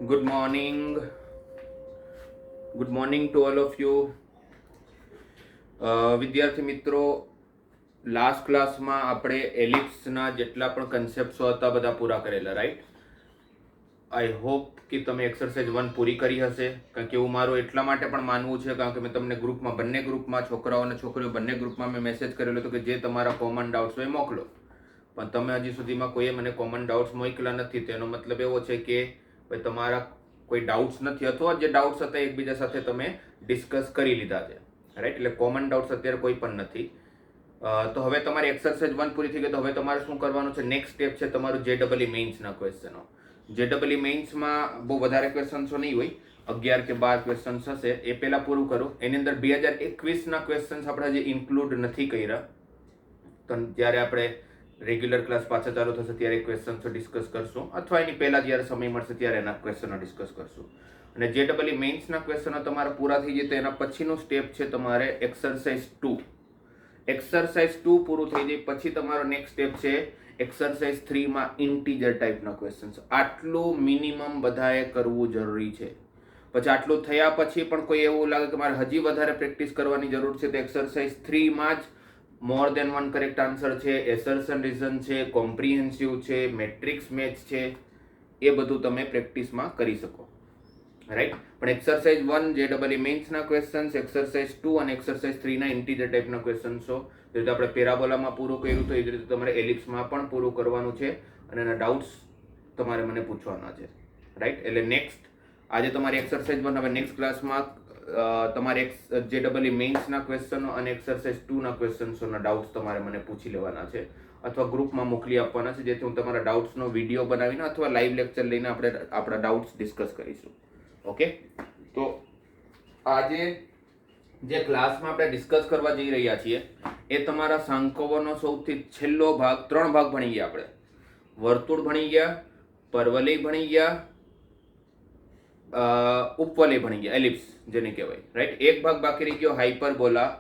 Good morning. Good morning to all of you. વિદ્યાર્થી મિત્રો, last ક્લાસમાં આપણે એલિપ્સના જેટલા પણ કન્સેપ્ટ્સો હતા બધા પૂરા કરેલા, રાઈટ? આઈ હોપ કે તમે એક્સરસાઇઝ 1 પૂરી કરી હશે, કારણ કે એવું મારું એટલા માટે પણ માનવું છે કારણ કે મેં તમને ગ્રુપમાં બંને ગ્રુપમાં છોકરાઓ અને છોકરીઓ બંને ગ્રુપમાં મેં મેસેજ કરેલો હતો કે જે તમારા કોમન ડાઉટ્સ હોય મોકલો, પણ તમે હજી સુધીમાં કોઈએ મને કોમન ડાઉટ્સ મોકલા નથી. તેનો મતલબ એવો છે કે ભાઈ તમારા કોઈ ડાઉટ્સ નથી અથવા જે ડાઉટ્સ હતા એકબીજા સાથે તમે ડિસ્કસ કરી લીધા છે, રાઈટ? એટલે કોમન ડાઉટ્સ અત્યારે કોઈ પણ નથી. તો હવે તમારી એક્સરસાઇઝ 1 પૂરી થઈ ગઈ. તો હવે તમારે શું કરવાનું છે? નેક્સ્ટ સ્ટેપ છે તમારું JEE મેઇન્સના ક્વેશ્ચનો. JEE મેઇન્સમાં બહુ વધારે ક્વેશ્ચન્સો નહીં હોય, 11 કે 12 ક્વેશ્ચન્સ હશે. એ પહેલાં પૂરું કરું. એની અંદર 2021ના ક્વેશ્ચન્સ આપણે હજી ઇન્ક્લુડ નથી કર્યા, તો જ્યારે આપણે રેગ્યુલર ક્લાસ પાછા ચાલુ થશે ત્યારે ક્વેશ્ચન્સ ડિસ્કસ કરશું, અથવા એની પહેલાં જ્યારે સમય મળશે ત્યારે એના ક્વેશ્ચનો ડિસ્કસ કરશું. અને JEE મેઇન્સના ક્વેશ્ચનો તમારા પૂરા થઈ જાય તો એના પછીનું સ્ટેપ છે તમારે એક્સરસાઇઝ 2. એક્સરસાઇઝ 2 પૂરું થઈ જાય પછી તમારો નેક્સ્ટ સ્ટેપ છે એક્સરસાઇઝ 3માં ઇન્ટીજર ટાઈપના ક્વેશ્ચન્સ. આટલું મિનિમમ બધાએ કરવું જરૂરી છે. પછી આટલું થયા પછી પણ કોઈ એવું લાગે કે મારે હજી વધારે પ્રેક્ટિસ કરવાની જરૂર છે, તો એક્સરસાઇઝ 3માં જ મોર દેન વન કરેક્ટ આન્સર છે, એસર્શન રીઝન છે, કોમ્પ્રિહેન્સિવ છે, મેટ્રિક્સ મેચ છે, એ બધું તમે પ્રેક્ટિસમાં કરી શકો, રાઈટ? પણ એક્સરસાઇઝ 1 JEE મેઇન્સના ક્વેશ્ચન્સ, એક્સરસાઇઝ 2 અને એક્સરસાઇઝ 3ના ઇન્ટીજર ટાઈપના ક્વેશ્ચન્સો, જે રીતે આપણે પેરાબોલામાં પૂરું કર્યું તો એ જ રીતે તમારે એલિપ્સમાં પણ પૂરું કરવાનું છે અને એના ડાઉટ્સ તમારે મને પૂછવાના છે, રાઈટ? એટલે નેક્સ્ટ આજે તમારી એક્સરસાઇઝ 1, હવે નેક્સ્ટ ક્લાસમાં તમારે JEE મેઇન્સના ક્વેશ્ચનો અને એક્સરસાઇઝ 2ના ક્વેશ્ચન્સોના ડાઉટ્સ તમારે મને પૂછી લેવાના છે અથવા ગ્રુપમાં મોકલી આપવાના છે, જેથી હું તમારા ડાઉટ્સનો વિડીયો બનાવીને અથવા લાઈવ લેક્ચર લઈને આપણે આપણા ડાઉટ્સ ડિસ્કસ કરીશું. ઓકે, તો આજે જે ક્લાસમાં આપણે ડિસ્કસ કરવા જઈ રહ્યા છીએ એ તમારા સાંકવોનો સૌથી છેલ્લો ભાગ, 3 ભાગ ભણી ગયા આપણે. વર્તુળ ભણી ગયા, પરવલય ભણી ગયા, ઉપવલય ભણી ગયા, એલિપ્સ જેને કહેવાય, રાઈટ? એક ભાગ બાકી રહી ગયો હાઇપરબોલા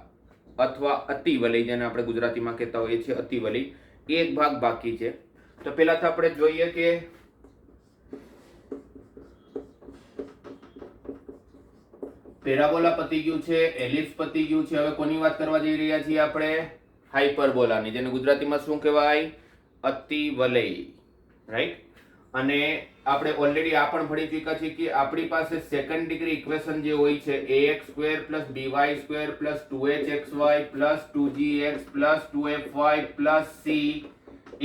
અથવા અતિવલય, જેને આપણે ગુજરાતીમાં કહેતા હોઈએ છીએ અતિવલય. એક ભાગ બાકી છે. તો પહેલા તો આપણે જોઈએ કે પેરાબોલા પતી ગયું છે, એલિપ્સ પતી ગયું છે. હવે કોની વાત કરવા જઈ રહ્યા છીએ આપણે? હાઇપરબોલાની, જેને ગુજરાતીમાં શું કહેવાય? અતિવલય, રાઈટ? અને આપણે ઓલરેડી આ પણ ભણી ચૂક્યા છીએ કે આપણી પાસે સેકન્ડ ડિગ્રી ઇક્વેશન જે હોય છે ax² + by² + 2hxy + 2gx + 2fy + c =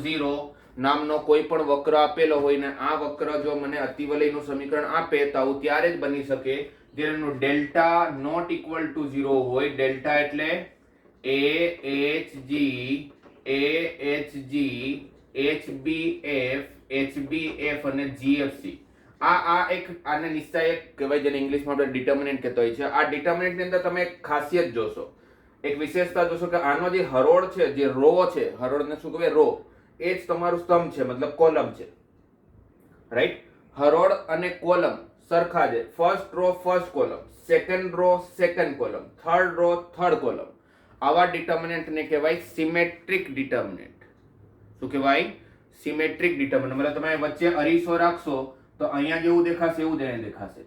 0 નામનો કોઈ પણ વક્ર આપેલો હોય ને આ વક્ર જો મને અતિવલયનું સમીકરણ આપે તો આવું ત્યારે જ બની શકે જેનું ડેલ્ટા નોટ ઇક્વલ ટુ 0 હોય. ડેલ્ટા એટલે AHG, HBF, HBF અને GFC. આ એક આને નિશ્ચયક કહેવાય, જેને ઇંગ્લિશમાં આપણે ડિટર્મિનન્ટ કહેતા હોય છે. આ ડિટર્મિનન્ટની અંદર તમે એક ખાસિયત જોશો, એક વિશેષતા જોશો કે આનો જે હરોળ છે, જે રો છે, હરોળને શું કહેવાય? રો. એ જ તમારું સ્તંભ છે, મતલબ કોલમ છે, રાઈટ? હરોળ અને કોલમ સરખા છે. First row first column, second row second column, third row third column. આવા ડિટર્મિનન્ટને કહેવાય સિમેટ્રિક ડિટર્મિનન્ટ. શું કહેવાય? Symmetric determinant. મતલબ તમે વચ્ચે અરીસો રાખશો તો અહીંયા જેવું દેખાશે એવું જ અહીંયા દેખાશે,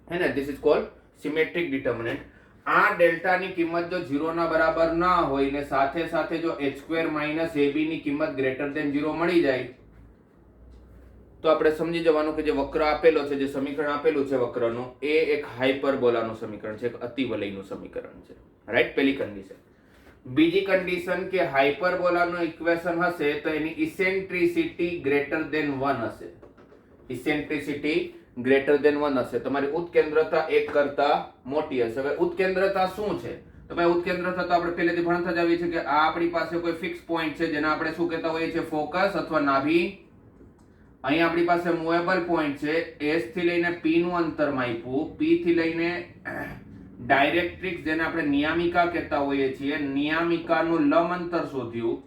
હે ને? This is called symmetric determinant. આ ડેલ્ટાની કિંમત જો 0 ના બરાબર ના હોય ને સાથે સાથે જો h² - ab ની કિંમત ગ્રેટર ધેન 0 મળી જાય તો આપણે સમજી જવાનું કે જે વક્ર આપેલો છે, જે સમીકરણ આપેલું છે વક્રનું, એ એક હાઇપરબોલાનું સમીકરણ છે, એક અતિવલયનું સમીકરણ છે, રાઈટ? પહેલી કન્ડિશન. બીજી કન્ડિશન કે હાઇપરબોલાનું ઇક્વેશન હશે તો એની ઇસેન્ટ્રિસિટી ગ્રેટર ધેન 1 હશે. ઇસેન્ટ્રિસિટી ગ્રેટર ધેન 1 હશે. તમારી ઉત્કેન્દ્રતા 1 કરતા મોટી હશે. હવે ઉત્કેન્દ્રતા શું છે? તો ભાઈ ઉત્કેન્દ્રતા તો આપણે પહેલેથી ભણતા જ આવીએ છીએ કે આ આપણી પાસે કોઈ ફિક્સ પોઈન્ટ છે જેને આપણે શું કહેતા હોઈએ છીએ? ફોકસ અથવા નાભી. અહીં આપણી પાસે મૂવેબલ પોઈન્ટ છે. S થી લઈને P નું અંતર માપ્યું, P થી લઈને ડાયરેક્ટ્રિક્સ જેને આપણે નિયામિકા કહેતા હોઈએ છીએ, નિયામિકાનું લંબ અંતર શોધ્યું,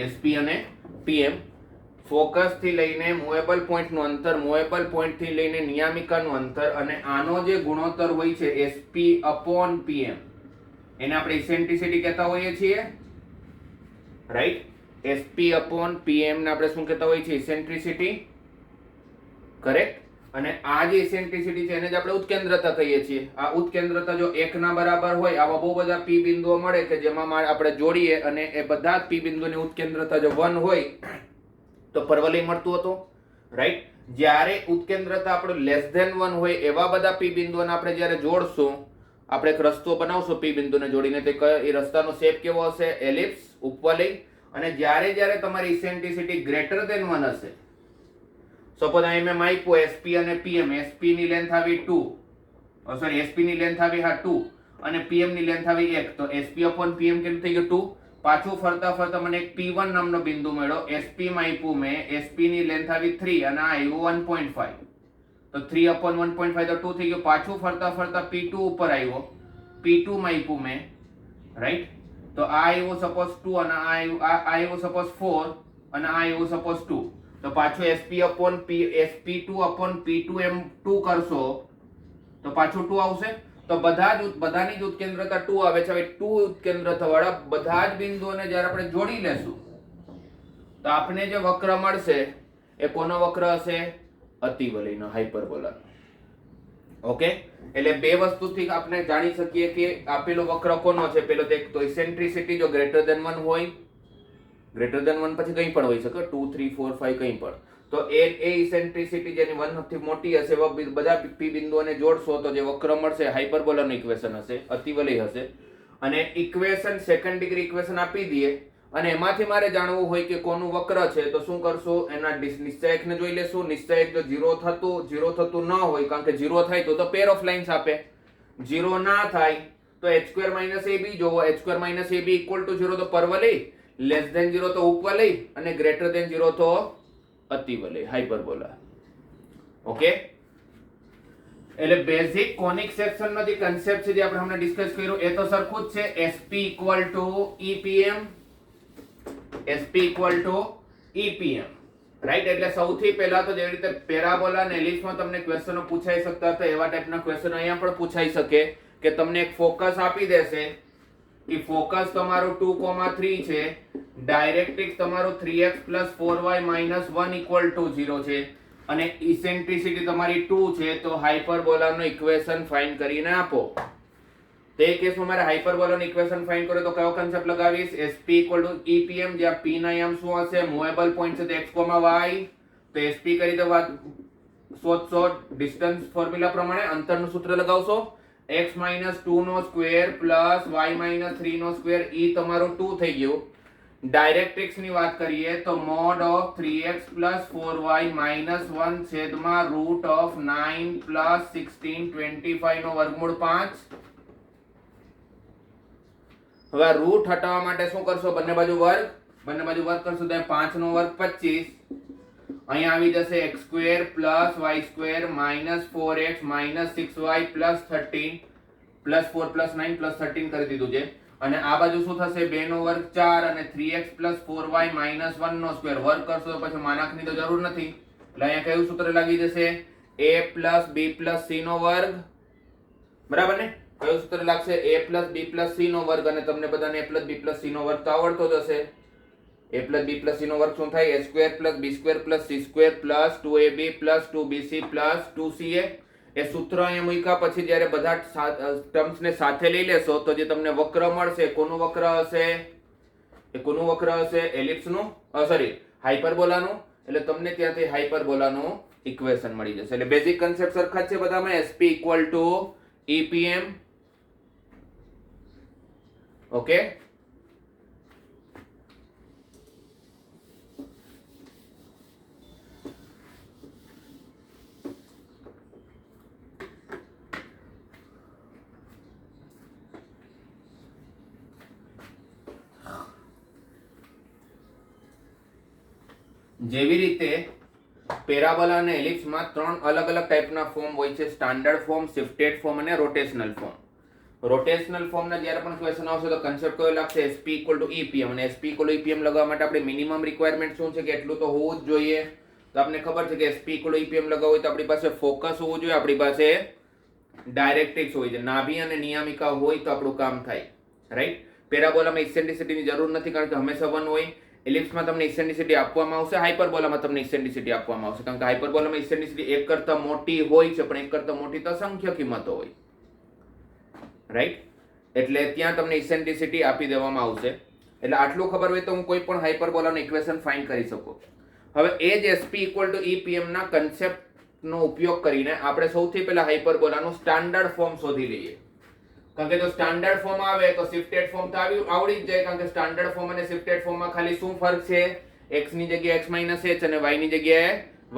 SP અને PM. ફોકસ થી લઈને મૂવેબલ પોઈન્ટ નું અંતર, મૂવેબલ પોઈન્ટ થી લઈને નિયામિકાનું અંતર, અને આનો જે ગુણોત્તર હોય છે SP/PM, એને આપણે ઇસેન્ટ્રિસિટી કહેતા હોઈએ છીએ, રાઈટ? એસપી અપોન પીએમ ને આપણે શું કહેતા હોય છે? ઇસેન્ટ્રિસિટી. કરેક્ટ. અને આ જે ઇસેન્ટ્રિસિટી છે એને જ આપણે ઉત્કેન્દ્રતા કહીએ છીએ. આ ઉત્કેન્દ્રતા જો 1 ના બરાબર હોય, આવા બહુ બધા પી બિંદુઓ મળે કે જેમાં આપણે જોડીએ અને એ બધા જ પી બિંદુની ઉત્કેન્દ્રતા જો 1 હોય તો પરવલય મળતું હતું, રાઈટ. જ્યારે ઉત્કેન્દ્રતા આપણે <1 હોય એવા બધા પી બિંદુઓને આપણે જ્યારે જોડશું, આપણે એક રસ્તો બનાવશું પી બિંદુને જોડીને, તે એ રસ્તાનો શેપ કેવો હશે? એલિપ્સ, ઉપવલય. અને જ્યારે જ્યારે તમારી ઇસેન્ટ્રિસિટી <1 હશે, સપોઝ અહીં મેં આપ્યું એસપી અને પીએમ, એસપી ની લેન્થ આવી 2, સોરી એસપી ની લેન્થ આવી 2 અને પીએમ ની લેન્થ આવી 1, તો એસપી અપોન પીએમ કેટલું થઈ ગયું? 2. પાછું ફરતા ફરતા મને એક P1 નામનો બિંદુ મળ્યો, એસપી માં આપ્યું મેં, એસપી ની લેન્થ આવી 3 અને આ આવ્યું 1.5, તો 3 અપોન 1.5 તો 2 થઈ ગયું. પાછું ફરતા ફરતા P2 ઉપર આવ્યો, P2 માં આપ્યું મેં, રાઈટ. તો આ આવ્યું સપોઝ 2 અને આ આવ્યું સપોઝ 4 અને આ આવ્યું સપોઝ 2, તો પાછું SP upon SP2 upon P2 એમ 2 કરશો તો પાછું 2 આવશે. તો બધાની જ ઉત્કેન્દ્રતા 2 આવે છે. હવે 2 ઉત્કેન્દ્રતા વાળા બધા જ બિંદુઓને જ્યારે આપણે જોડી લેશું તો આપણે જે વક્ર મળશે એ કોનો વક્ર હશે? અતિવલયનો, હાઇપરબોલા. ઓકે, એટલે બે વસ્તુથી આપણે જાણી શકીએ કે આપેલો વક્ર કોનો છે. પેલો તો ઇસેન્ટ્રિસિટી જો <1 હોય, <1 પછી કંઈ પણ હોઈ શકે, 2 3 4 5 કંઈ પણ, તો એ ઇસેન્ટ્રિસિટી જેની 1 થી મોટી હશે એવા બધા પી બિંદુઓને જોડશો તો જે વક્ર મળશે હાઇપરબોલાનું ઇક્વેશન હશે, અતિવલય હશે. અને ઇક્વેશન સેકન્ડ ડિગ્રી ઇક્વેશન આપી દઈએ અને એમાંથી મારે જાણવું હોય કે કોનું વક્ર છે, તો શું કરશું? એના નિશ્ચયકને જોઈ લેશું. નિશ્ચયક જો 0 થતું ન હોય, કારણ કે 0 થાય તો પેર ઓફ લાઇન્સ આપે, 0 ના થાય તો h2 - ab જોવો, h2 - ab equal to 0 તો પરવલય, <0 તો ઉપવલય અને <0 તો અતિવલય, હાઇપરબોલા. ઓકે, એટલે બેઝિક કોનિક સેક્શન નો જે કન્સેપ્ટ છે જે આપણે હમણાં ડિસ્કસ કર્યો એ તો સરખું જ છે. SP = EPM, SP = EPM, right. એટલે સૌથી પહેલા તો જેવી રીતે પેરાબોલા અને એલિપ્સમાં તમને ક્વેશ્ચનો પૂછાઈ શકતા હતા એવા ટાઈપના ક્વેશ્ચન અહીંયા પણ પૂછાઈ શકે કે તમને એક ફોકસ આપી દેશે, એ ફોકસ તમારું 2,3 છે, ડાયરેક્ટ્રિક્સ તમારું 3x + 4y - 1 = 0 છે અને ઇસેન્ટ્રિસિટી તમારી 2 છે, તો હાઇપરબોલાનું ઇક્વેશન ફાઇન્ડ કરીને આપો. તે કેસમાં મારે હાઇપરબોલાનું ઇક્વેશન ફાઇન્ડ કરો તો કયો કન્સેપ્ટ લગાવીશ? SP = EPM, જ્યાં P ના યામ શું હશે? મૂવેબલ પોઈન્ટ છે, તો x, y. તો SP કરી દો, વાત શોધશો ડિસ્ટન્સ ફોર્મ્યુલા પ્રમાણે, અંતરનું સૂત્ર લગાવશો, x - 2 ² પ્લસ y - 3 ² ઈ તમારું 2 થઈ ગયું. ડાયરેક્ટ્રિક્સ ની વાત કરીએ તો mod of 3x + 4y - 1 છેદમાં √9 + 16 25 નો વર્ગમૂળ 5. હવે આ રૂટ હટાવવા માટે શું કરશો? બંને બાજુ વર્ગ કરશો તો 5 નો વર્ગ 25, અહીંયા આવી જશે x² + y² - 4x - 6y + 13 + 4 + 9 + 13 કરી દીધું છે. અને આ બાજુ શું થશે? 2 નો વર્ગ 4 અને 3x + 4y - 1 નો સ્ક્વેર. વર્ગ કરશો તો પછી માનાકની તો જરૂર નથી, એટલે અહીંયા કયું સૂત્ર લાગી જશે? a + b + c નો વર્ગ, બરાબર ને? કયું સૂત્ર લાગશે? a + b + c નો વર્ગ. અને તમને બધાને a + b + c નો વર્ગ તો આવડતો જ હશે. a + b + c નો વર્ગ શું થાય? a² + b² + c² + 2ab + 2bc + 2ca. એ સૂત્ર અહીંયા મૂક્યા પછી જ્યારે બધા ટર્મ્સ ને સાથે લઈ લેશો તો જે તમને વક્ર મળશે, કોનું વક્ર હશે? એ કોનું વક્ર હશે? એલિપ્સનું, સોરી હાઇપરબોલાનું. એટલે તમને ત્યાંથી હાઇપરબોલાનું ઇક્વેશન મળી જશે. એટલે બેઝિક કન્સેપ્ટ સરખા જ છે બધામાં. SP = EPM. ઓકે, જેવી રીતે પેરાબોલા અને એલિપ્સમાં 3 અલગ અલગ ટાઈપના ફોર્મ હોય છે: સ્ટાન્ડર્ડ ફોર્મ, શિફ્ટેડ ફોર્મ અને રોટેશનલ ફોર્મ. રોટેશનલ ફોર્મના જ્યારે પણ ક્વેશ્ચન આવશે તો કન્સેપ્ટ કયો લાગશે? SP = EPM. અને SP = EPM લગાવવા માટે આપણે મિનિમમ રિક્વાયરમેન્ટ શું છે કે એટલું તો હોવું જ જોઈએ. તો આપણે ખબર છે કે SP = EPM લગાવવું હોય તો આપણી પાસે ફોકસ હોવું જોઈએ, આપણી પાસે ડાયરેક્ટ્રિક્સ હોય છે, નાભી અને નિયામિકા હોય તો આપણું કામ થાય, રાઈટ. પેરાબોલામાં ઇસેન્ટ્રિસિટીની જરૂર નથી કારણ કે હંમેશા 1 હોય. એલિપ્સમાં તમને ઇસેન્ટ્રિસિટી આપવામાં આવશે, હાઇપરબોલામાં તમને ઇસેન્ટ્રિસિટી આપવામાં આવશે, કારણ કે હાઇપરબોલામાં ઇસેન્ટ્રિસિટી એક કરતા મોટી હોય છે, પણ એક કરતા મોટી તો અસંખ્ય કિંમતો હોય, રાઈટ? એટલે ત્યાં તમને ઇસેન્ટ્રિસિટી આપી દેવામાં આવશે. એટલે આટલું ખબર હોય તો હું કોઈ પણ હાઇપરબોલાનું ઇક્વેશન ફાઇન્ડ કરી શકું. હવે એ જ SP = EPM ના કન્સેપ્ટનો ઉપયોગ કરીને આપણે સૌથી પહેલા હાઇપરબોલાનું સ્ટાન્ડર્ડ ફોર્મ શોધી લઈએ. કારણ કે જો સ્ટાન્ડર્ડ ફોર્મ આવે તો શિફ્ટેડ ફોર્મ તો આવડી જ જાય, કારણ કે સ્ટાન્ડર્ડ ફોર્મ અને શિફ્ટેડ ફોર્મમાં ખાલી શું ફરક છે? x ની જગ્યાએ x - h અને y ની જગ્યાએ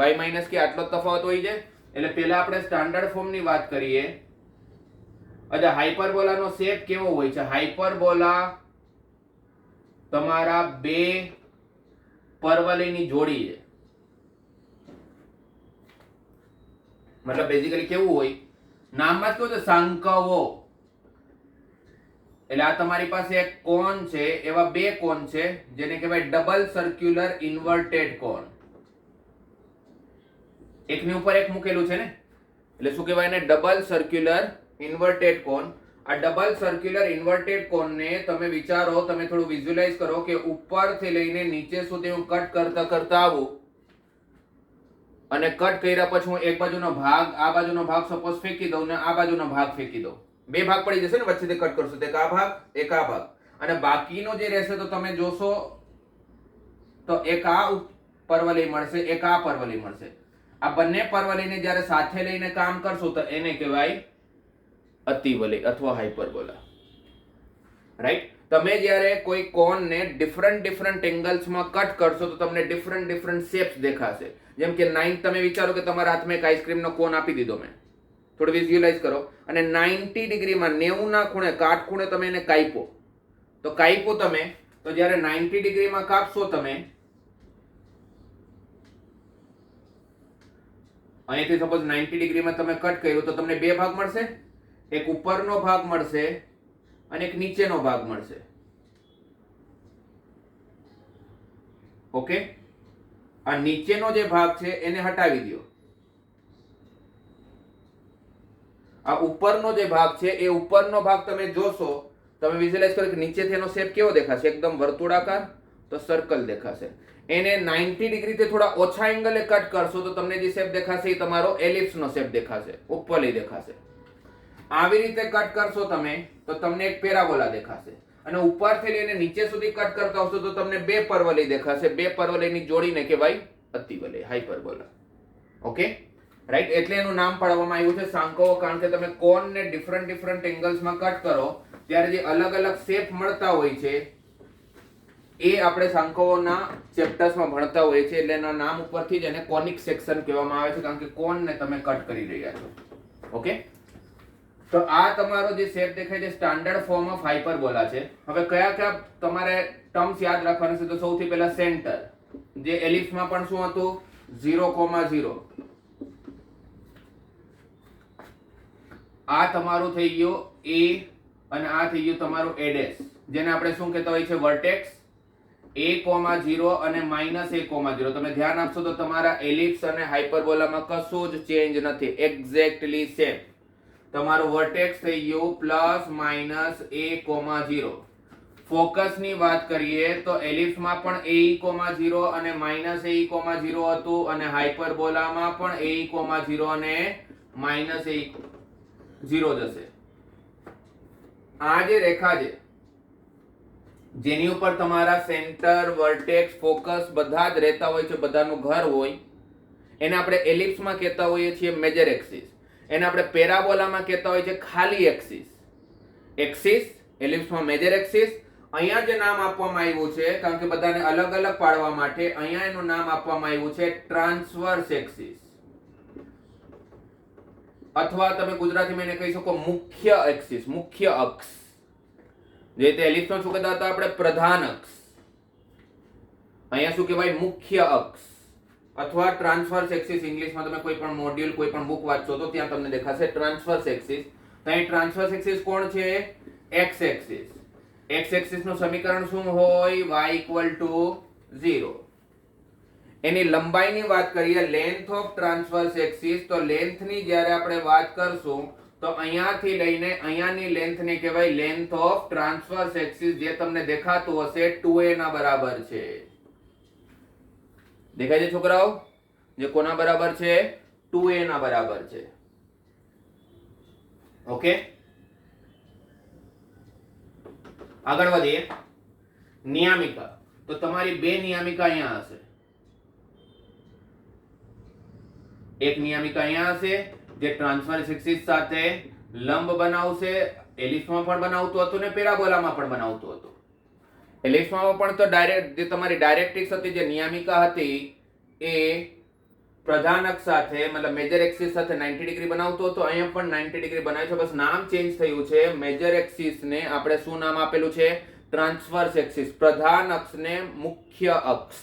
y - k, આટલો જ તફાવત હોય છે. એટલે પહેલા આપણે સ્ટાન્ડર્ડ ફોર્મની વાત કરીએ. અચ્છા, હાઇપરબોલાનો શેપ કેવો હોય છે? હાઇપરબોલા તમારા બે પરવલયની જોડી છે. મતલબ બેઝિકલી કેવું હોય? નામમાં જ કેવું છે? સાંકવો. એટલે આ તમારી પાસે એક કોન છે, એવા બે કોન છે જેને કહેવાય ડબલ સર્ક્યુલર ઇન્વર્ટેડ કોન. એકની ઉપર એક મૂકેલું છે ને, એટલે શું કહેવાય એને? ડબલ સર્ક્યુલર ઇન્વર્ટેડ કોન. આ ડબલ સર્ક્યુલર ઇન્વર્ટેડ કોનને તમે વિચારો, તમે થોડું વિઝ્યુઅલાઇઝ કરો કે ઉપરથી લઈને નીચે સુધી હું કટ કરતા કરતા આવું, અને કટ કર્યા પછી હું એક બાજુનો ભાગ, આ બાજુનો ભાગ સપોઝ ફેંકી દઉં ને આ બાજુનો ભાગ ફેંકી દઉં. બે ભાગ પડી જશે ને વચ્ચેથી કટ કરશો તો એક આ ભાગ, એક આ ભાગ, અને બાકીનો જે રહેશે તો તમે જોશો તો એક આ પરવલય મળશે, એક આ પરવલય મળશે. આ બંને પરવલયને જ્યારે સાથે લઈને કામ કરશો તો એને કહેવાય અતિવલય અથવા હાઇપરબોલા, રાઈટ? તમે જ્યારે કોઈ કોનને ડિફરન્ટ એંગલ્સમાં કટ કરશો તો તમને ડિફરન્ટ શેપ્સ દેખાશે. જેમ કે 9, તમે વિચારો કે તમારા હાથમાં એક આઈસ્ક્રીમનો કોન આપી દીધો મેં, થોડું વિઝ્યુઅલાઇઝ કરો, અને 90 ડિગ્રીમાં 90 ના ખૂણે, કાટખૂણે તમે એને કાપ્યો. તો કાપ્યો તમે, તો જ્યારે 90 ડિગ્રીમાં કાપશો તમે, અહીંથી સપોઝ 90 ડિગ્રીમાં તમે કટ કર્યું તો તમને બે ભાગ મળશે, એક ઉપરનો ભાગ મળશે અને એક નીચેનો ભાગ મળશે. ઓકે? આ નીચેનો જે ભાગ છે એને હટાવી દો. આ ઉપરનો જે ભાગ છે એ ઉપરનો ભાગ તમે જોશો, તમે વિઝ્યુઅલાઇઝ કરો કે નીચેથી એનો શેપ કેવો દેખાશે? એકદમ વર્તુળાકાર, તો સર્કલ દેખાશે. એને 90 ડિગ્રીથી થોડા ઓછા એંગલે કટ કરશો તો તમને જે શેપ દેખાશે એ તમારો એલિપ્સનો શેપ દેખાશે, ઉપવલય દેખાશે. આવી રીતે કટ કરશો તમે તો તમને એક પેરાબોલા દેખાશે, અને ઉપરથી લઈને નીચે સુધી કટ કરતા હશો તો તમને બે પરવલય દેખાશે. બે પરવલયની જોડીને કહેવાય અતિવલય, હાઇપરબોલા. Okay, right? એટલે એનું નામ પાડવામાં આવ્યું છે સાંકવો, કારણ કે તમે કોનને ડિફરન્ટ એંગલ્સમાં કટ કરો ત્યારે જે અલગ અલગ શેપ મળતા હોય છે એ આપણે સાંકવોના ચેપ્ટર્સમાં ભણતા હોઈએ છીએ. એટલે એના નામ ઉપરથી જ એને કોનિક સેક્શન કહેવામાં આવે છે, કારણ કે કોનને તમે કટ કરી રહ્યા છો. ઓકે, તો આ તમારો જે શેપ દેખાય છે સ્ટાન્ડર્ડ ફોર્મ ઓફ હાઇપરબોલા છે. હવે કયા કયા તમારે ટર્મ્સ યાદ રાખવાના છે? તો સૌથી પહેલા સેન્ટર, જે એલિપ્સમાં પણ શું હતું? 0,0. આ તમારું થઈ ગયું A, અને આ થઈ ગયું તમારું A', જેને આપણે શું કહેતા હોય છે? વર્ટેક્સ. A,0 અને -A,0. તમે ધ્યાન આપશો તો તમારા એલિપ્સ અને હાઇપરબોલામાં કશું જ ચેન્જ નથી, એક્ઝેક્ટલી સેમ. તમારું વર્ટેક્સ થઈ ગયું +-A,0. ફોકસની વાત કરીએ તો એલિપ્સમાં પણ AE,0 અને -AE,0 હતું, અને હાઇપરબોલામાં પણ AE,0 અને -AE,0 જશે. આ જે રેખા છે જેની ઉપર તમારા સેન્ટર, વર્ટેક્સ, ફોકસ બધા જ રહેતા હોય છે, બધાનું ઘર હોય, એને આપણે એલિપ્સમાં કહેતા હોઈએ છીએ મેજર એક્સિસ. એને આપણે પેરાબોલામાં કહેતા હોય છે ખાલી એક્સિસ. એક્સિસ એલિપ્સમાં મેજર એક્સિસ. અહીંયા જે નામ આપવામાં આવ્યું છે, કારણ કે બધાને અલગ અલગ પાડવા માટે, અહીંયા એનું નામ આપવામાં આવ્યું છે ટ્રાન્સવર્સ એક્સિસ, અથવા તમે ગુજરાતીમાં એને કહી શકો મુખ્ય એક્સિસ, મુખ્ય અક્ષ. જે તે એલિપ્સમાં શું કહેતા હતા આપણે? પ્રધાન અક્ષ. અહીંયા શું કહેવાય? મુખ્ય અક્ષ અથવા ટ્રાન્સવર્સ એક્સિસ. ઇંગ્લિશમાં તમે કોઈ પણ મોડ્યુલ, કોઈ પણ બુક વાંચશો તો ત્યાં તમને દેખાશે ટ્રાન્સવર્સ એક્સિસ. તો અહીં ટ્રાન્સવર્સ એક્સિસ કોણ છે? X axis. એક્સ એક્સિસ નું સમીકરણ શું હોય? y = 0. એની લંબાઈની વાત કરીએ, લેન્થ ઓફ ટ્રાન્સવર્સ એક્સિસ, તો લેન્થની જ્યારે આપણે વાત કરશું તો અહીંયાથી લઈને અહીંયાની લેન્થને કહેવાય લેન્થ ઓફ ટ્રાન્સવર્સ એક્સિસ, જે તમને દેખાતું હશે 2a ના બરાબર છે. દેખાય છે છોકરાઓ? જે કોના બરાબર છે? 2a ના બરાબર છે. ઓકે, આગળ વધીએ. નિયામિકા, તો તમારી બે નિયામિકા અહીંયા હશે. એક નિયામિકા અહીંયા હશે જે ટ્રાન્સવર્સ એક્સિસ સાથે લંબ બનાવશે. એલિપ્સમાં પણ બનાવતું હતું ને પેરાબોલામાં પણ બનાવતું હતું. એલિપ્સમાં પણ તો ડાયરેક્ટ જે તમારી ડાયરેક્ટ્રિક્સ હતી, જે નિયામિકા હતી, એ પ્રધાન અક્ષ સાથે મતલબ મેજર એક્સિસ સાથે 90 ડિગ્રી બનાવતો હતો. અહીંયા પણ 90 ડિગ્રી બનાવે છે, બસ નામ ચેન્જ થયું છે. મેજર એક્સિસ ને આપણે શું નામ આપેલું છે? Transverse axis. પ્રધાન અક્ષને મુખ્ય અક્ષ.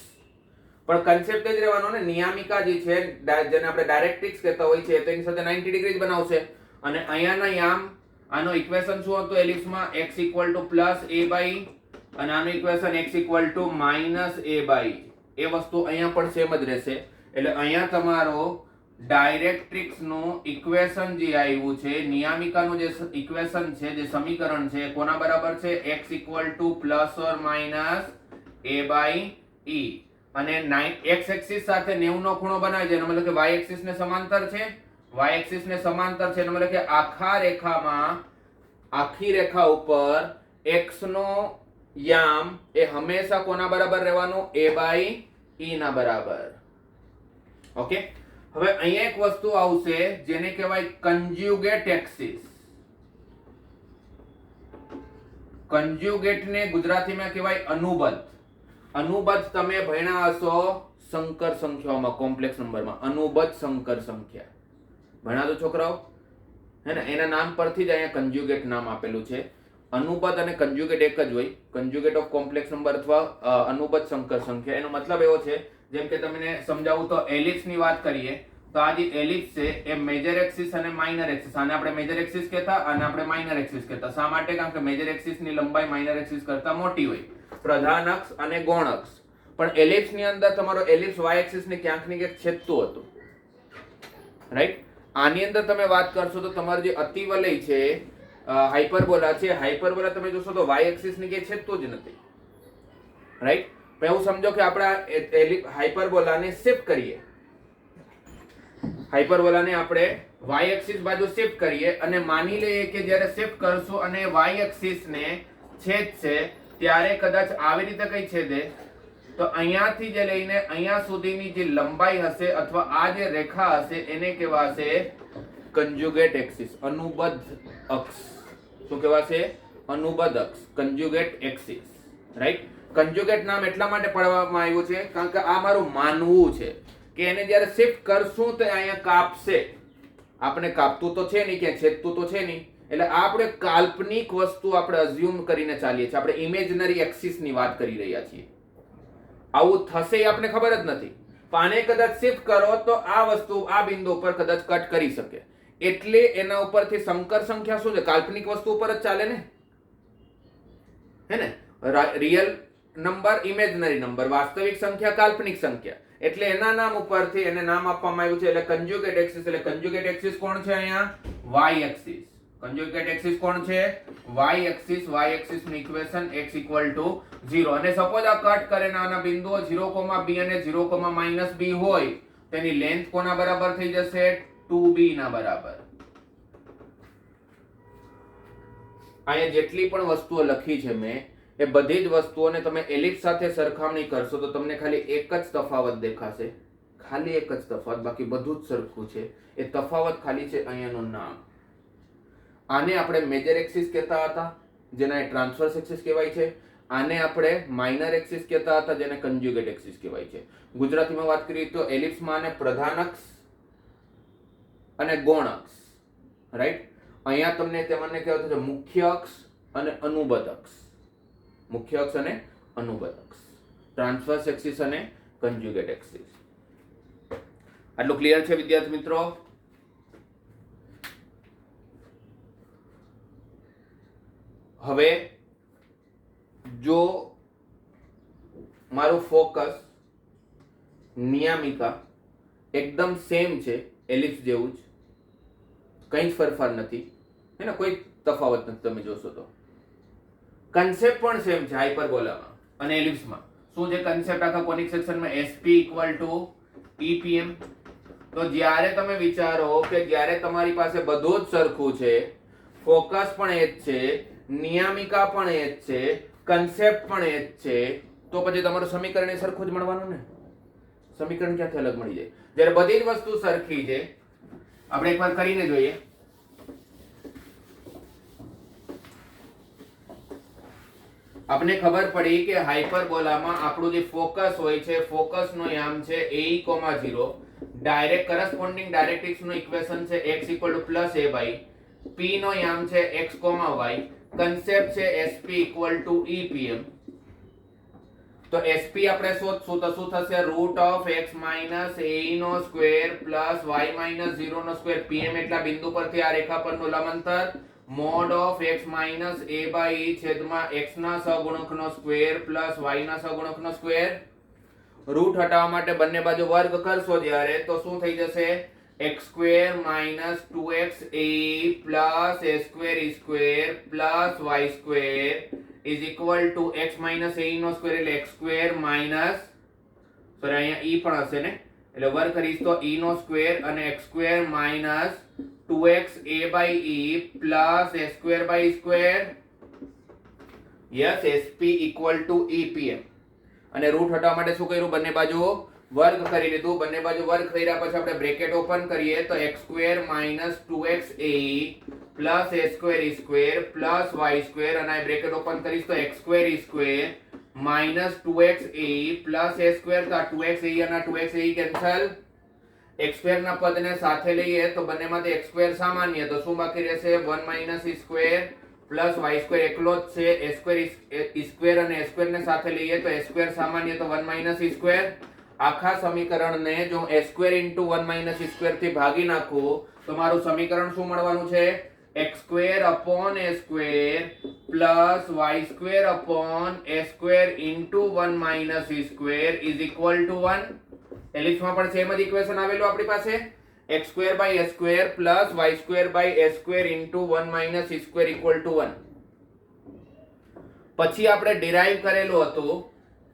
પણ કન્સેપ્ટ જ રહેવાનો ને. નિયામિકા જે છે જેને આપણે ડાયરેક્ટ્રિક્સ કહેતા હોય છે, તો એની સાથે 90 ડિગ્રી જ બનાવશે. અને અહીંયાના યામ, આનો ઇક્વેશન શું હતું એલિપ્સમાં? x + a/e અને આનું ઇક્વેશન x - a/e. એ વસ્તુ અહીંયા પણ સેમ જ રહેશે. એટલે અહીંયા તમારો ડાયરેક્ટ્રિક્સ નું ઇક્વેશન જે આવ્યું છે, નિયામિકાનું જે ઇક્વેશન છે, જે સમીકરણ છે, કોના બરાબર છે? x ± a/e. અને x એક્સિસ સાથે 90 નો ખૂણો બનાવી છે, એનો મતલબ કે y એક્સિસ ને સમાંતર છે. y એક્સિસ ને સમાંતર છે એનો મતલબ કે આખા રેખામાં, આખી રેખા ઉપર x નો યામ એ હંમેશા કોના બરાબર રહેવાનું? a/e ના બરાબર. ઓકે, હવે અહીંયા એક વસ્તુ આવશે જેને કહેવાય કન્જ્યુગેટ એક્સિસ. કન્જ્યુગેટ ને ગુજરાતીમાં કહેવાય અનુબદ્ધ. અનુબદ્ધ તમે ભણ્યા હશો સંકર સંખ્યાઓમાં, કોમ્પ્લેક્સ નંબરમાં. અનુબદ્ધ સંકર સંખ્યા ભણ્યા તો છોકરાઓ? હે ને? એના નામ પરથી જ અહીંયા કન્જ્યુગેટ નામ આપેલું છે. અનુબદ્ધ અને કન્જ્યુગેટ એક જ હોય. કન્જ્યુગેટ ઓફ કોમ્પ્લેક્સ નંબર અથવા અનુબદ્ધ સંકર સંખ્યા. એનો મતલબ એવો છે, જેમ કે તમને સમજાવું તો એલિપ્સ ની વાત કરીએ તો આ જે એલિપ્સ છે એ મેજર એક્સિસ અને માઇનર એક્સિસ, આને આપણે મેજર એક્સિસ કહેતા અને આપણે માઇનર એક્સિસ કહેતા. શા માટે? કારણ કે મેજર એક્સિસ ની લંબાઈ માઇનર એક્સિસ કરતા મોટી હોય, પ્રધાન અક્ષ અને ગૌણ અક્ષ. પણ એલિપ્સ ની અંદર તમારો એલિપ્સ y એક્સિસ ને ક્યાંક ને ક્યાંક છેદતું હતું, રાઈટ? આની અંદર તમે વાત કરશો તો તમારું જે અતિવલય છે, હાઇપરબોલા છે, હાઇપરબોલા તમે જોશો તો y એક્સિસ ને ક્યાંય છેદતું જ નથી, રાઈટ? પણ એવું સમજો કે આપણે હાઇપરબોલાને શિફ્ટ કરીએ, હાઇપરબોલાને આપણે y એક્સિસ બાજુ શિફ્ટ કરીએ અને માની લઈએ કે જ્યારે શિફ્ટ કરશું અને y એક્સિસ ને છેદશે ત્યારે કદાચ આવી રીતે કઈ છેદે તો અહીંયાથી જે લઈને અહીંયા સુધીની જે લંબાઈ હશે અથવા આ જે રેખા હશે એને કહેવાશે કન્જ્યુગેટ એક્સિસ, અનુબદ્ધ અક્ષ. શું કહેવાશે? અનુબદ્ધ અક્ષ, કન્જ્યુગેટ એક્સિસ, રાઈટ? કન્જ્યુગેટ નામ એટલા માટે પાડવામાં આવ્યું છે કારણ કે આ મારું માનવું છે કે એને જ્યારે શિફ્ટ કરશું તો અહીંયા કાપશે. આપણે કાપતું તો છે નહીં, ક્યાંય છેદતું તો છે નહીં. એટલે આપણે કાલ્પનિક વસ્તુ આપણે અઝ્યુમ કરીને ચાલીએ છીએ. આપણે ઇમેજનરી એક્સિસ ની વાત કરી રહ્યા છીએ. આવું થશે એ આપણે ખબર જ નથી. પાને કદાચ શિફ્ટ કરો તો આ વસ્તુ આ બિંદુ ઉપર કદાચ કટ કરી શકે. એટલે એના ઉપરથી સંકર સંખ્યા શું છે? કાલ્પનિક વસ્તુ ઉપર જ ચાલે ને, હે ને? રિયલ નંબર, ઇમેજનરી નંબર, વાસ્તવિક સંખ્યા, કાલ્પનિક સંખ્યા. એટલે એના નામ ઉપરથી એને નામ આપવામાં આવ્યું છે એટલે કન્જ્યુગેટ એક્સિસ. એટલે કન્જ્યુગેટ એક્સિસ કોણ છે અહીંયા? y axis. કન્જ્યુગેટ એક્સિસ કોણ છે? y axis. y એક્સિસ નું ઇક્વેશન x = 0. અને સપોઝ આ કટ કરે ને આના બિંદુઓ 0,b અને 0,-b હોય તેની લેન્થ કોના બરાબર થઈ જશે? 2b ના બરાબર. અહીંયા જેટલી પણ વસ્તુઓ લખી છે મેં, એ બધી જ વસ્તુઓને તમે એલિપ્સ સાથે સરખામણી કરશો તો તમને ખાલી એક જ તફાવત દેખાશે. ખાલી એક જ તફાવત, બાકી બધું જ સરખું છે. એ તફાવત ખાલી છે અહીંયાનું નામ. આને આપણે મેજર એક્સિસ કહેતા હતા, જેને ટ્રાન્સવર્સ એક્સિસ કહેવાય છે. આને આપણે માઇનર એક્સિસ કહેતા હતા, જેને કન્જ્યુગેટ એક્સિસ કહેવાય છે. ગુજરાતીમાં વાત કરીએ તો એલિપ્સમાં આને પ્રધાન અક્ષ અને ગૌણ અક્ષ, રાઈટ? અહીંયા તમને તેમને કહેવાય છે મુખ્ય અક્ષ અને અનુબદ્ધ અક્ષ. મુખ્ય અક્ષ અને અનુબદ્ધ અક્ષ, ટ્રાન્સવર્સ એક્સિસ અને કન્જ્યુગેટ એક્સિસ. આટલું ક્લિયર છે વિદ્યાર્થી મિત્રો? હવે જો મારું ફોકસ નિયામિકા એકદમ સેમ છે, એલિપ્સ જેવું જ, કંઈ જ ફેરફાર નથી, હે ને? કોઈ તફાવત નથી. તમે જોશો તો કન્સેપ્ટ પણ સેમ છે હાઇપરબોલામાં અને એલિપ્સમાં. શું છે કન્સેપ્ટ આખા કોનિક સેક્શનમાં? SP equal to EPM. તો જ્યારે તમે વિચારો કે જ્યારે તમારી પાસે બધું જ સરખું છે, ફોકસ પણ એ જ છે, નિયામિકા પણ એ જ છે, કન્સેપ્ટ પણ એ જ છે, તો પછી તમારું સમીકરણ એ સરખું જ મળવાનું ને. સમીકરણ ક્યાંથી અલગ મળી જાય? જ્યારે બધી જ વસ્તુ સરખી છે. આપણે એકવાર કરીને જોઈએ. આપણે ખબર પડી કે હાઇપરબોલામાં આપણું જે ફોકસ હોય છે, ફોકસ નો યામ છે AE, 0. કરસ્પોન્ડિંગ ડાયરેક્ટ્રિક્સ નું ઇક્વેશન છે x + a/, p નો યામ છે x, y, કન્સેપ્ટ છે SP = EPM. તો SP આપણે શોધશું તો શું થશે? √x - ae² + y - 0². PM એટલા બિંદુ પરથી આ રેખા પરનું લંબ અંતર mod of x - a/e છેદમાં x ના સહગુણકનો સ્ક્વેર પ્લસ y ના સહગુણકનો સ્ક્વેર. રૂટ હટાવવા માટે બંને બાજુ વર્ગ કરશો જ્યારે તો શું થઈ જશે? x² - 2xae plus a² plus y² is equal to x - ae² એટલે x² minus, sorry અહીંયા e પણ હશે ને, એટલે વર્ગ કરીશ તો e² અને x² minus 2x a/e plus a²/e². yes, SP = EPM. અને રૂટ હટાવવા માટે શું કર્યું? બંને બાજુ વર્ગ કરી લીધું. બંને બાજુ વર્ગ કર્યા પછી આપણે બ્રેકેટ ઓપન કરીએ તો x² - 2xae plus a²e² plus y² અને આ બ્રેકેટ ઓપન કરીશ તો x²e² minus 2xae plus a². તો આ 2xae અને 2xae કેન્સલ. x² ના પદને સાથે લઈએ તો બંનેમાંથી x² સામાન્ય, તો શું બાકી રહેશે? 1 - e² પ્લસ y² એકલો જ છે, a² અને a² ને સાથે લઈએ તો a² સામાન્ય, તો 1 - e². આખા સમીકરણને જો a² * 1 - e² થી ભાગી નાખું તો મારું સમીકરણ શું મળવાનું છે? x² upon a² plus y² upon a² into 1 - e² is equal to 1. એલિપ્સમાં પણ સેમ જ ઇક્વેશન આવેલું આપણી પાસે. x²/a² plus y²/a² into 1 - e² equal to 1. પછી આપણે ડિરાઈવ કરેલું હતું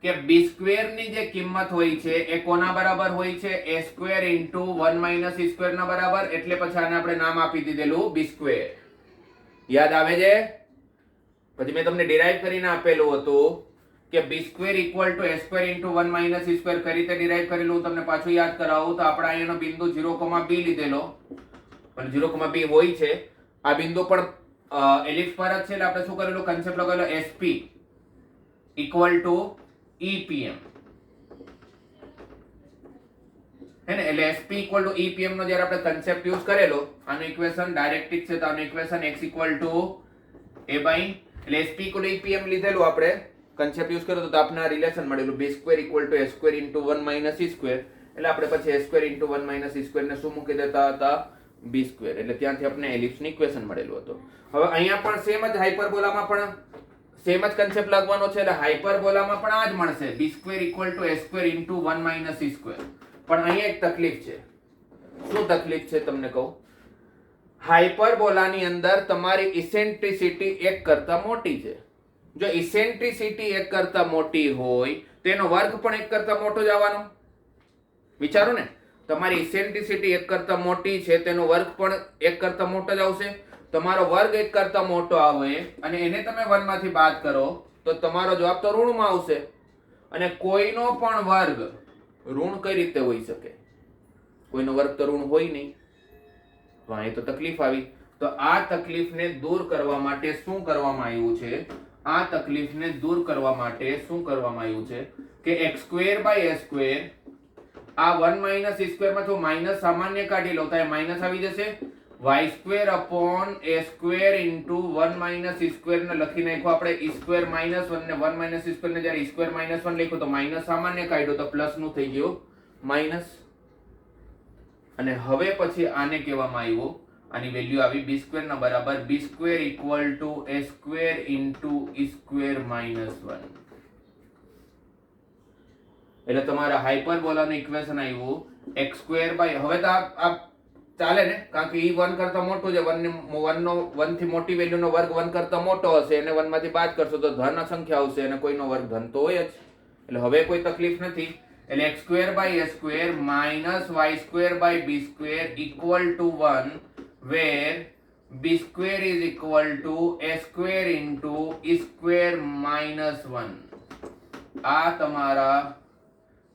કે b² ની જે કિંમત હોય છે એ કોના બરાબર હોય છે? a² into 1 - e² ના બરાબર. એટલે પછી આને આપણે નામ આપી દીધેલું b². યાદ આવે છે? પછી મેં તમને ડિરાઈવ કરીને આપેલું હતું કે b² equal to a² into 1 - e² કઈ રીતે ડિરાઈવ કરેલું તમને પાછું યાદ કરાવું તો આપણે અહીંયાનો બિંદુ 0, b લીધેલો, પણ 0, b હોય છે. આ બિંદુ પણ એલિપ્સ પર જ છે એટલે આપણે શું કરેલું? કન્સેપ્ટ લગાવેલો SP equal to EPM. હે ને? એટલે SP equal to EPM નો જ્યારે આપણે કન્સેપ્ટ યુઝ કરેલો, આનું ઇક્વેશન ડાયરેક્ટ્રિક છે તો આનું equation x equal to a/, એટલે SP equal to EPM લીધેલું આપણે, કન્સેપ્ટ યુઝ કર્યો તો આપણે આ રિલેશન મળેલું b² equal to a² into 1 - e². એટલે આપણે પછી a² into 1 - e² ને શું મૂકી દેતા હતા? b². એટલે ત્યાંથી આપણે એલિપ્સની ઇક્વેશન મળેલું હતું. હવે અહીંયા પણ સેમ જ હાઇપરબોલામાં પણ સેમ જ કન્સેપ્ટ લાગવાનો છે એટલે હાઇપરબોલામાં પણ આ જ મળશે b² equal to a² into 1 - e². પણ અહીંયા એક તકલીફ છે. શું તકલીફ છે તમને કહું? હાઇપરબોલાની અંદર તમારી ઇસેન્ટ્રિસિટી 1 કરતા મોટી છે. જો ઇસેન્ટ્રિસિટી 1 કરતા મોટી હોય તેનો વર્ગ પણ 1 કરતા મોટો જ આવવાનો. વિચારો ને, તમારી ઇસેન્ટ્રિસિટી 1 કરતા મોટી છે તેનો વર્ગ પણ 1 કરતા મોટો જ આવશે. તમારો વર્ગ 1 કરતા મોટો આવે અને એને તમે 1 માંથી બાદ કરો તો તમારો જવાબ તો ઋણમાં આવશે. અને કોઈનો પણ વર્ગ ઋણ કઈ રીતે હોઈ શકે? કોઈનો વર્ગ તો ઋણ હોય નહીં. તો અહીં તો તકલીફ આવી. તો આ તકલીફને દૂર કરવા માટે શું કરવામાં આવ્યું છે? આ તકલીફને દૂર કરવા માટે શું કરવામાં આવ્યું છે કે x²/a², આ 1 - e² માં જો માઈનસ સામાન્ય કાઢી લો તો એ માઈનસ આવી જશે. y² upon a² into 1 - e² ને લખી નાખ્યો આપણે e² - 1 ને 1 - e² ને જ્યારે e² - 1 લખ્યું તો માઈનસ સામાન્ય કાઢ્યો તો પ્લસ નું થઈ ગયું માઈનસ. અને હવે પછી આને કહેવામાં આવ્યું, આની વેલ્યુ આવી b² ના બરાબર b² equal to a² into e² - 1. એટલે તમારા હાઇપરબોલાનું ઇક્વેશન આવ્યું x²/, હવે તો આ ચાલે ને, કારણ કે e 1 કરતા મોટું છે, 1 થી મોટી વેલ્યુ નો વર્ગ 1 કરતા મોટો હશે, એને 1 માંથી બાદ કરશો તો ધન સંખ્યા આવશે અને કોઈનો વર્ગ ધન તો હોય જ. એટલે હવે કોઈ તકલીફ નથી. એટલે x square by a square minus y square by b square equal to 1 where b square is equal to a square into e square minus 1. આ તમારા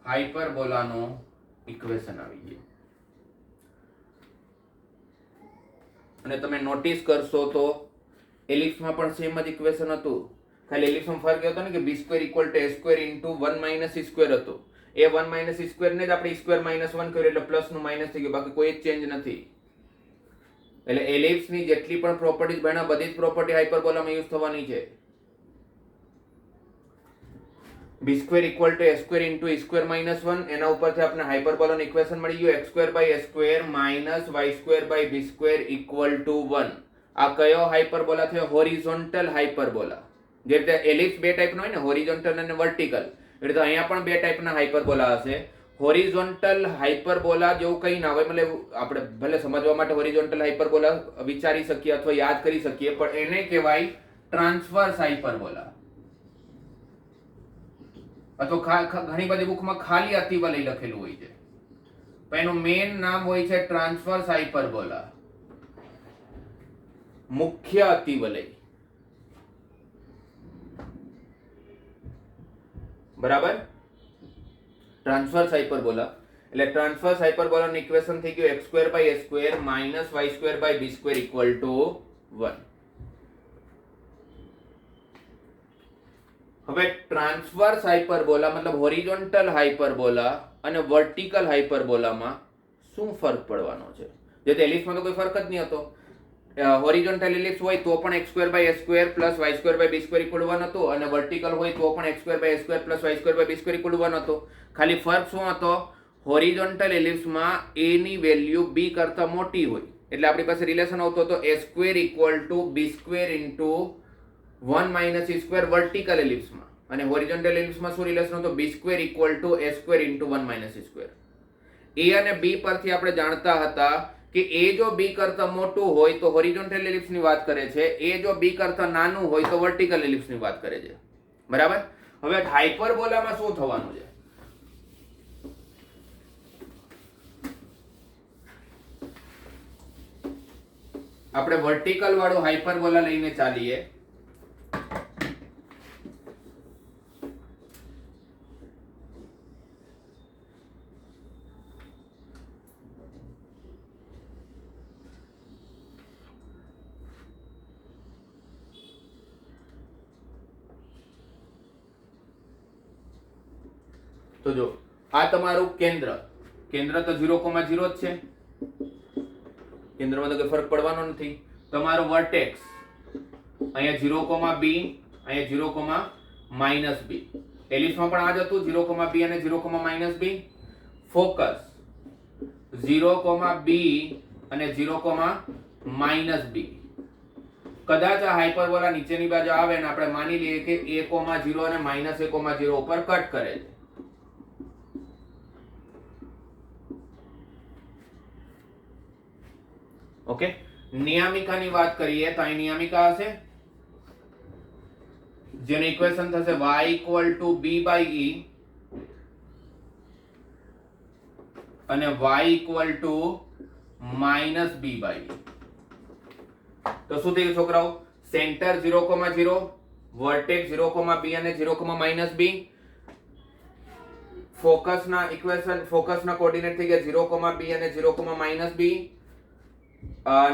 હાઇપરબોલાનો ઇક્વેશન આવી ગયું. અને તમે નોટિસ કરશો તો એલિપ્સમાં પણ સેમ જ ઇક્વેશન હતું, ખાલી એલિપ્સમાં ફરક હતો ને કે b square equal to a square into 1 minus e square હતો. એ 1 માઇનસ e સ્ક્વેર ને જ આપણે e સ્ક્વેર માઇનસ 1 કર્યું એટલે પ્લસ નું માઇનસ થઈ ગયું, બાકી કોઈ જ ચેન્જ નથી. એટલે એલિપ્સ ની જેટલી પણ પ્રોપર્ટીઝ બના બધી જ પ્રોપર્ટી હાઇપરબોલામાં યુઝ થવાની છે. b square equal to a square into e square minus 1, એના ઉપરથી આપણે હાઇપરબોલાનું ઇક્વેશન મળી ગયું x square by a square minus y square by b square equal to 1. આ કયો હાઇપરબોલા થયો? Horizontal hyperbola. જે રીતે એલિપ્સ બે ટાઈપનો હોય ને, હોરિઝોન્ટલ અને વર્ટિકલ, એટલે તો અહીંયા પણ બે ટાઈપના હાઇપરબોલા હશે. હોરિઝોન્ટલ હાઇપરબોલા જેવું કંઈ ના હોય, મતલબ આપણે ભલે સમજવા માટે હોરિઝોન્ટલ હાઇપરબોલા વિચારી શકીએ અથવા યાદ કરી શકીએ, પણ એને કહેવાય ટ્રાન્સવર્સ હાઇપરબોલા. અથવા ઘણી બધી બુકમાં ખાલી અતિવલય લખેલું હોય છે, પણ એનું મેઇન નામ હોય છે ટ્રાન્સવર્સ હાઇપરબોલા, મુખ્ય અતિવલય. બરાબર? ટ્રાન્સવર્સ હાઇપરબોલા એટલે ટ્રાન્સવર્સ હાઇપરબોલાનું ઇક્વેશન થઈ ગયું x square by a square minus y square by b square equal to 1. હવે ટ્રાન્સવર્સ હાઇપરબોલા મતલબ હોરિઝોન્ટલ હાઇપરબોલા અને વર્ટિકલ હાઇપરબોલામાં શું ફરક પડવાનો છે? જે એલિપ્સમાં તો કોઈ ફરક જ નહીં હતો. હોરિઝોન્ટલ એલિપ્સ હોય તો પણ x square by a square plus y square by b square equal 1 હતો, અને વર્ટિકલ હોય તો પણ x square by a square plus y square by b square equal 1 હતો. ખાલી ફરક શું હતો? હોરિઝોન્ટલ એલિપ્સમાં a ની વેલ્યુ b કરતા મોટી હોય એટલે આપણી પાસે રિલેશન આવતો હતો a square equal to b square into 1 minus e square vertical એલિપ્સમાં, અને હોરિઝોન્ટલ એલિપ્સમાં શું રિલેશન હતો? b square equal to a square into 1 minus e square. a અને b પરથી આપણે જાણતા હતા કે a જો b કરતા મોટું હોય તો હોરિઝોન્ટલ એલિપ્સની વાત કરે છે, a જો b કરતા નાનું હોય તો વર્ટિકલ એલિપ્સની વાત કરે છે. બરાબર? હવે હાઇપરબોલામાં શું થવાનું છે? આપણે વર્ટિકલ વાળું હાઇપરબોલા લઈને ચાલીએ. તો જો આ તમારું કેન્દ્ર તો 0,0 જ છે, કેન્દ્રમાં તો કોઈ ફરક પડવાનો નથી. તમારો વર્ટેક્સ અહીંયા 0,b, અહીંયા 0,-b. એલિપ્સમાં પણ આ જ હતું 0,b અને 0,-b. ફોકસ 0,b અને 0,-b. કદાચ આ હાઇપરબોલા નીચેની બાજુ આવે ને આપણે માની લઈએ કે a,0 અને -a,0 ઉપર કટ કરે છે. ઓકે, નિયામિકાની વાત કરીએ તો અહીં નિયામિકા હશે જેનું ઇક્વેશન થશે y equal to b by e અને y equal to -b by e. તો શું થયું છોકરાઓ? સેન્ટર 0,0, વર્ટેક્સ 0,b અને 0,-b. ફોકસના ઇક્વેશન ફોકસના કોઓર્ડિનેટ થઈ ગયા 0,b અને 0,-b.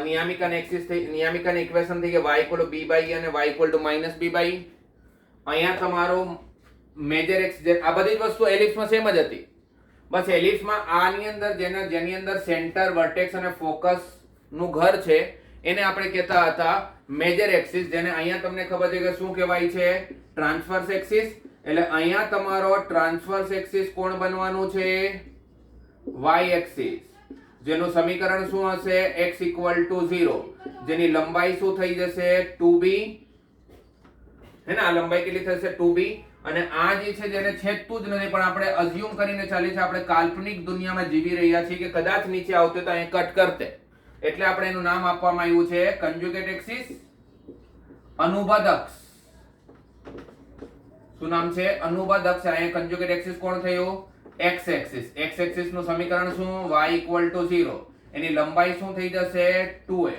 નિયામિકાની એક્સિસ થઈ નિયામિકાની ઇક્વેશન થઈ ગયા y equal to b by e અને y equal to -b by e. અહીંયા તમારો મેજર એક્સ, આ બધી જ વસ્તુ એલિપ્સમાં સેમ જ હતી, બસ એલિપ્સમાં આની અંદર જેની અંદર સેન્ટર, વર્ટેક્સ અને ફોકસ નું ઘર છે એને આપણે કહેતા હતા મેજર એક્સિસ, જેને અહીંયા તમને ખબર છે કે શું કહેવાય છે? Transverse axis. એટલે અહીંયા તમારો ટ્રાન્સવર્સ એક્સિસ કોણ બનવાનું છે? y એક્સિસ, જેનું સમીકરણ શું હશે? x ઇક્વલ ટુ 0, જેની લંબાઈ શું થઈ જશે? 2b. હે ને, આ લંબાઈ કેટલી થશે? 2b. અને આ જે છે જેને છેદતું જ નથી, પણ આપણે અઝ્યુમ કરીને ચાલીએ છીએ, આપણે કાલ્પનિક દુનિયામાં જીવી રહ્યા છીએ કે કદાચ નીચે આવતે તો અહીં કટ કરતે, એટલે આપણે એનું નામ આપવામાં આવ્યું છે કન્જ્યુગેટ એક્સિસ, અનુબદ્ધ અક્ષ. શું નામ છે? અનુબદ્ધ અક્ષ. અહીંયા કન્જ્યુગેટ એક્સિસ કોણ થયું? x axis. x એક્સિસ નું સમીકરણ શું? y = 0. એની લંબાઈ શું થઈ જશે? 2a.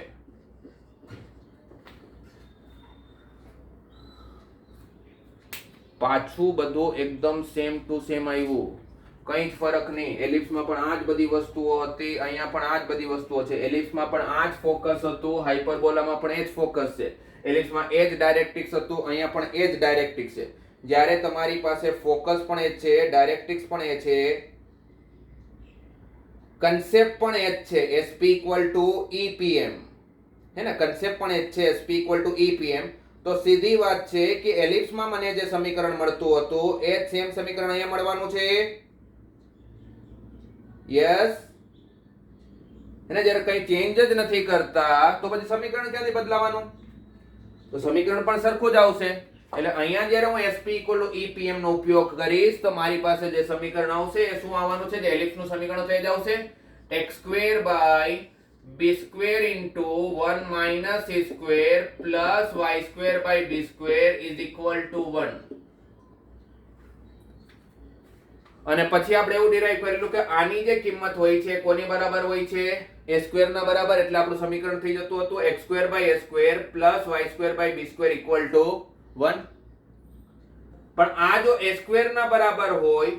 પાછું બધું એકદમ સેમ ટુ સેમ આવ્યું, કઈ જ ફરક નહીં. એલિપ્સમાં પણ આ જ બધી વસ્તુઓ હતી, અહીંયા પણ આ જ બધી વસ્તુઓ છે. એલિપ્સમાં પણ આ જ ફોકસ હતું, હાઇપરબોલામાં પણ એ જ ફોકસ છે. એલિપ્સમાં એ જ ડાયરેક્ટ્રિક્સ હતું, અહીંયા પણ એ જ ડાયરેક્ટ્રિક્સ છે. જ્યારે તમારી પાસે ફોકસ પણ એ જ છે, ડાયરેક્ટ્રિક્સ પણ એ છે, કન્સેપ્ટ પણ એ જ છે, SP = EPM, હે ને? કન્સેપ્ટ પણ એ જ છે, SP = EPM. તો સીધી વાત છે કે એલિપ્સમાં મને જે સમીકરણ મળતું હતું એ જ સેમ સમીકરણ અહીંયા મળવાનું છે. યસ, એને જ્યારે કઈ ચેન્જ જ નથી કરતા તો પછી સમીકરણ ક્યાંથી બદલાવાનું? તો સમીકરણ પણ સરખું જ આવશે. એટલે અહીંયા જ્યારે હું SP = EPM નો ઉપયોગ કરીશ તો મારી પાસે જે સમીકરણ આવશે એ શું આવવાનું છે? જે એલિપ્સનું સમીકરણ તો એ જ આવશે. x² / b² * 1 - a² + y² / b² = 1. અને પછી આપણે એવું ડિરાઈવ કરેલું કે આની જે કિંમત હોય છે કોની બરાબર હોય છે? a² ના બરાબર. એટલે આપણું સમીકરણ થઈ જતું હતું x² / a² + y² / b² = 1. પણ આ જો a² ના બરાબર હોય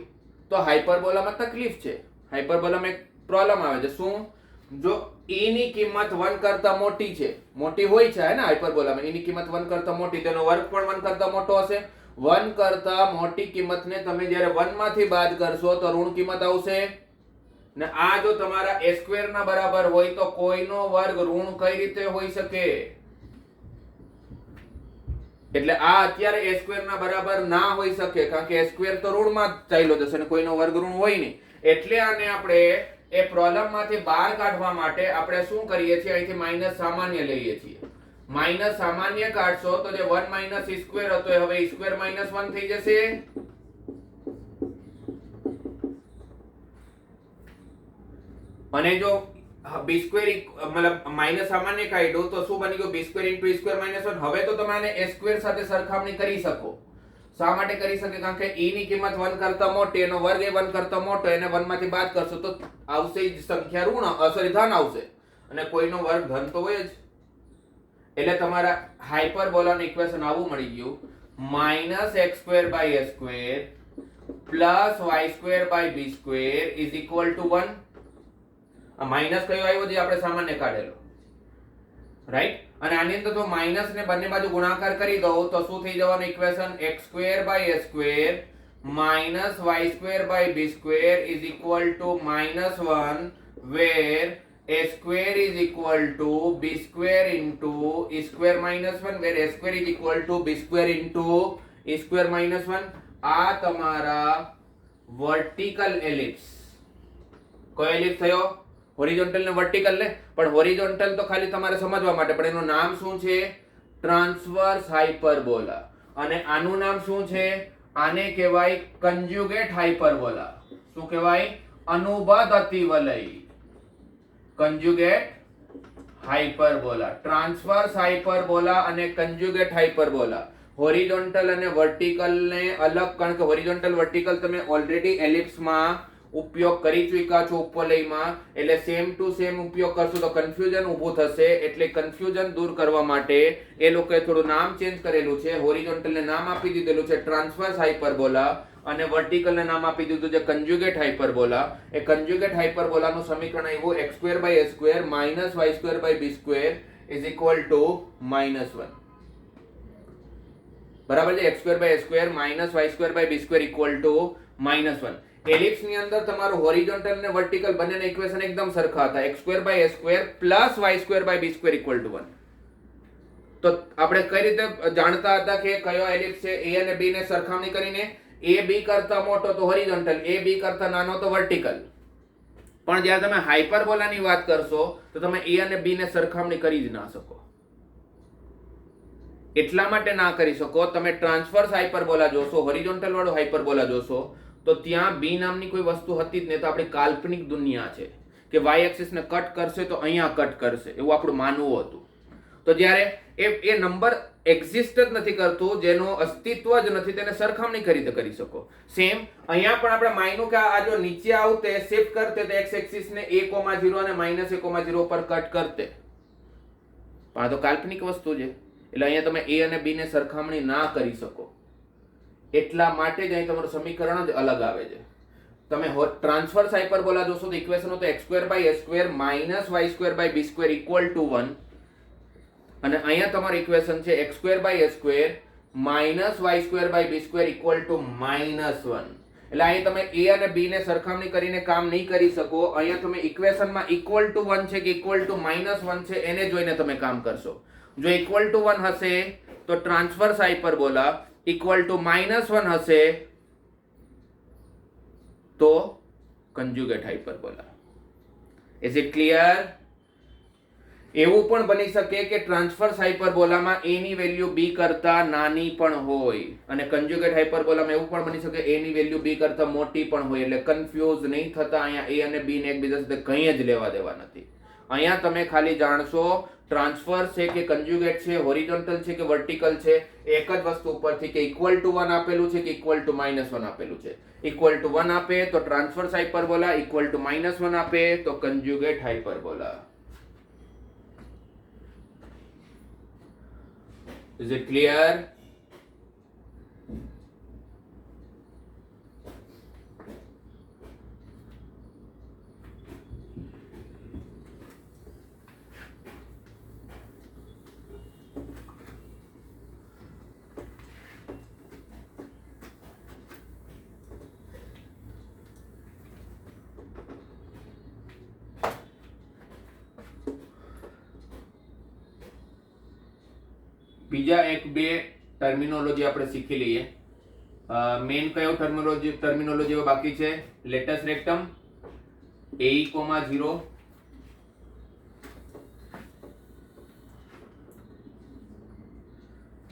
તો હાઇપરબોલામાં તકલીફ છે. હાઇપરબોલામાં એક પ્રોબ્લેમ આવે છે. શું? જો e ની કિંમત 1 કરતા મોટી છે, મોટી હોય છે ને હાઇપરબોલામાં, e ની કિંમત 1 કરતા મોટી, તેનો વર્ગ પણ 1 કરતા મોટો હશે. 1 કરતા મોટી કિંમતને તમે જ્યારે 1 માંથી બાદ કરશો તો ઋણ કિંમત આવશે. ને આ જો તમારા a² ના બરાબર હોય તો કોઈનો વર્ગ ઋણ કઈ રીતે હોઈ શકે? એટલે આ અત્યારે a² ના બરાબર ના હોઈ શકે, કારણ કે a² તો ઋણમાં જ ચાલ્યો જશે ને કોઈનો વર્ગ ઋણ હોય નહીં. એટલે આને આપણે એ પ્રોબ્લેમ માંથી બહાર કાઢવા માટે આપણે શું કરીએ છીએ? અહીંથી માઈનસ સામાન્ય લઈએ છીએ. માઈનસ સામાન્ય કાઢશો તો જે 1 - e² હતો એ હવે e² - 1 થઈ જશે. અને જો b² મતલબ માઈનસ સામાન્ય કાઢ્યું તો શું બની ગયું? b² * e² - 1. હવે તો તમે આને a² સાથે સરખામણી કરી શકો. શા માટે કરી શકે? કારણ કે e ની કિંમત 1 કરતા મોટી, એનો વર્ગ એ 1 કરતા મોટો, એને 1 માંથી બાદ કરશો તો આવશે જ સંખ્યા ઋણ, સોરી ધન આવશે. અને કોઈનો વર્ગ ધન તો હોય જ. એટલે તમારા હાઇપરબોલાનું ઇક્વેશન આવું મળી ગયું: -x² / a² + y² / b² = 1. આ માઈનસ કયો આવ્યો? જે આપણે સામાન્ય કાઢેલો, રાઈટ? અને આની અંદર તો માઈનસ ને બંને બાજુ ગુણાકાર કરી દો તો શું થઈ જવાનું equation? x² / a² - y² / b² = -1, where a² = b² * e² - 1, where a² = b² * e² - 1. આ તમારા વર્ટિકલ એલિપ્સ. કયો એલિપ્સ થયો? હોરિઝોન્ટલ ને વર્ટિકલ ને. પણ હોરિઝોન્ટલ તો ખાલી તમારે સમજવા માટે, પણ એનું નામ શું છે? Transverse hyperbola. અને આનું નામ શું છે? આને કહેવાય કન્જ્યુગેટ હાઇપરબોલા. શું કહેવાય? અનુબદ્ધ અતિવલય. કન્જ્યુગેટ હાઇપરબોલા, ટ્રાન્સવર્સ હાઇપરબોલા અને કન્જ્યુગેટ હાઇપરબોલા. હોરિઝોન્ટલ અને વર્ટિકલ ને અલગ, કારણ કે હોરિઝોન્ટલ વર્ટિકલ તમે ઓલરેડી એલિપ્સમાં ઉપયોગ કરી ચૂક્યા છો ઉપવલયમાં. એટલે સેમ ટુ સેમ ઉપયોગ કરશો તો કન્ફ્યુઝન ઊભું થશે. એટલે કન્ફ્યુઝન દૂર કરવા માટે એ લોકોએ થોડું નામ ચેન્જ કરેલું છે. હોરિઝોન્ટલ ને નામ આપી દીધેલું છે ટ્રાન્સવર્સ હાઇપરબોલા અને વર્ટિકલ ને નામ આપી દીધું છે કન્જ્યુગેટ હાઇપરબોલા. એ કન્જ્યુગેટ હાઇપરબોલાનું સમીકરણ આવ્યું x² / a² - y² / b² = -1. બરાબર છે? x² / a² - y² / b² = -1. Ellipse ની અંદર તમારું હોરિઝોન્ટલ અને વર્ટિકલ બંનેના ઇક્વેશન એકદમ સરખા હતા. x² / a² + y² / b² = 1. તો આપણે કઈ રીતે જાણતા હતા કે કયો એલિપ્સ છે? a અને b ને સરખામણી કરીને a b કરતા મોટો તો હોરિઝોન્ટલ, a b કરતા નાનો તો વર્ટિકલ. પણ જ્યારે તમે હાઇપરબોલાની વાત કરશો તો તમે a અને b ને સરખામણી કરી જ ના શકો. એટલા માટે ના કરી શકો, તમે ટ્રાન્સવર્સ હાઇપરબોલા જોશો, હોરિઝોન્ટલ વાળો હાઇપરબોલા જોશો તો ત્યાં b નામની કોઈ વસ્તુ હતી જ નહીં. તો આપણી કાલ્પનિક દુનિયા છે કે y એક્સિસ ને કટ કરશે તો અહીંયા કટ કરશે, એવું આપણું માનવું હતું. તો જ્યારે એ નંબર એક્ઝિસ્ટ જ નથી કરતું, જેનું અસ્તિત્વ જ નથી, તેને સરખામણી કઈ રીતે કરી શકો? સેમ અહીંયા પણ આપણે માન્યું કે આ જો નીચે આવતે શિફ્ટ કરતે તો એક્સ એક્સિસ ને a, 0 અને -a, 0 પર કટ કરતે, પણ આ તો કાલ્પનિક વસ્તુ છે, એટલે અહીંયા તમે a અને b ને સરખામણી ના કરી શકો. એટલા માટે જ અહીં તમારું સમીકરણ જ અલગ આવે છે. તમે ટ્રાન્સફર્સ હાઇપરબોલા જોશો તો ઇક્વેશન તો x2/a² -y2/b² = 1, અને અહીંયા તમારું ઇક્વેશન છે x2/a² -y2/b² = -1. એટલે અહીં તમે a અને b ને સરખામણી કરીને કામ નહીં કરી શકો. અહીંયા તમે ઇક્વેશનમાં =1 છે કે -1 છે એને જોઈને તમે કામ કરશો. જો =1 હશે તો ટ્રાન્સફર્સ હાઇપરબોલા, -1 હશે તો conjugate hyperbola. Is it clear? એવું પણ બની શકે કે ટ્રાન્સફર્સ હાઇપરબોલામાં a ની વેલ્યુ b કરતા નાની પણ હોય, અને કન્જ્યુગેટ હાઇપરબોલામાં એવું પણ બની શકે a ની વેલ્યુ b કરતા મોટી પણ હોય. એટલે કન્ફ્યુઝ નહીં થતા. અહીંયા a અને b ને એકબીજા સાથે કંઈ જ લેવા દેવા નથી. અહીંયા તમે ખાલી જાણશો ટ્રાન્સફર છે કે કન્જ્યુગેટ છે, હોરિઝોન્ટલ છે કે વર્ટિકલ છે, એક જ વસ્તુ ઉપરથી કે =1 આપેલું છે કે -1 આપેલું છે. =1 આપે તો ટ્રાન્સફર્સ હાઇપરબોલા, -1 આપે તો conjugate hyperbola. Is it clear? બીજા એક બે ટર્મિનોલોજી આપણે શીખી લઈએ. મેઇન કયો ટર્મિનોલોજી બાકી છે? લેટસ રેક્ટમ, a, 0,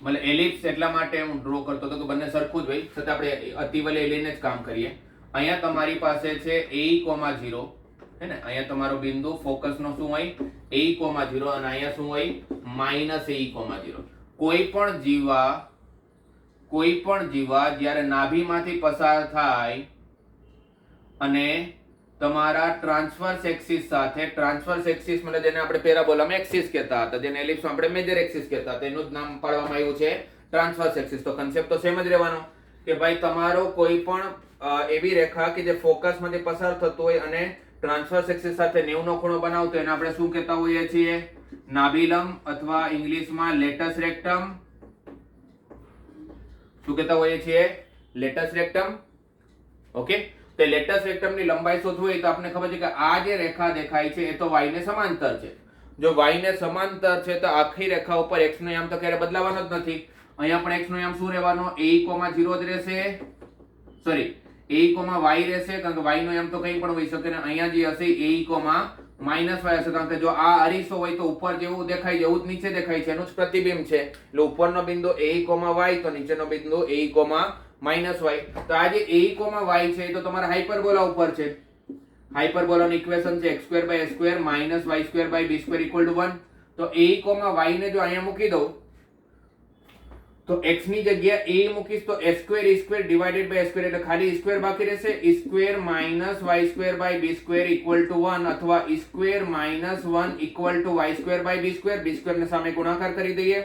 મતલબ એલિપ્સ. એટલા માટે હું ડ્રો કરતો હતો કે બંને સરખું જ હોય, છતાં આપણે અતિવલય લઈને જ કામ કરીએ. અહીંયા તમારી પાસે છે a, 0 હે ને, અહીંયા તમારો બિંદુ ફોકસ નો શું હોય? a, 0, અને અહીંયા શું હોય? -a, 0. કોઈ પણ જીવા જ્યારે નાભીમાંથી પસાર થાય અને તમારા ટ્રાન્સવર્સ એક્સિસ સાથે, ટ્રાન્સવર્સ એક્સિસ એટલે જેને આપણે પેરાબોલામાં એક્સિસ કહેતા હતા, જેને એલિપ્સમાં આપણે મેજર એક્સિસ કહેતા હતા, તેનું જ નામ પાડવામાં આવ્યું છે ટ્રાન્સવર્સ એક્સિસ. તો કન્સેપ્ટ તો સેમ જ રહેવાનો કે ભાઈ તમારો કોઈ પણ એવી રેખા કે જે ફોકસમાંથી પસાર થતો હોય અને ટ્રાન્સવર્સ એક્સિસ સાથે 90 નો ખૂણો બનાવતો, એને આપણે શું કહેતા હોઈએ છીએ? નાભિલંબ, અથવા ઇંગ્લિશમાં લેટસ રેક્ટમ. શું કહેતા હોઈએ છીએ? લેટસ રેક્ટમ. ઓકે, તો લેટસ રેક્ટમની લંબાઈ શોધવી હોય તો આપણે ખબર છે કે આ જે રેખા દેખાય છે એ તો y ને સમાંતર છે. જો y ને સમાંતર છે તો આખી રેખા ઉપર x નો યામ તો ક્યારે બદલાવાનો જ નથી. અહીંયા પણ x નો યામ શું રહેવાનો? a, 0 જ રહેશે. સોરી, a, y રહેશે, કારણ કે y નો યામ તો કંઈ પણ હોઈ શકે. ને અહીંયા જે હશે a, -y હશે, કારણ કે જો આ અરીસો હોય તો ઉપર જેવું દેખાય જેવું જ નીચે દેખાય છે, એનું જ પ્રતિબિંબ છે. એટલે ઉપરનો બિંદુ a, y તો નીચેનો બિંદુ a, -y. તો આ જે a, y છે એ તો તમારા હાઇપરબોલા ઉપર છે. હાઇપરબોલાનું ઇક્વેશન છે x2/a² -y2/b² = 1. તો a, y ને જો અહીંયા મૂકી દઉં તો x ની જગ્યા a મૂકીશ તો a² ડિવાઇડેડ બાય a² એટલે ખાલી a² બાકી રહેશે. a² -y2/b² = 1, અથવા a² -1 = y2/b². b² ને સામે ગુણાકાર કરી દઈએ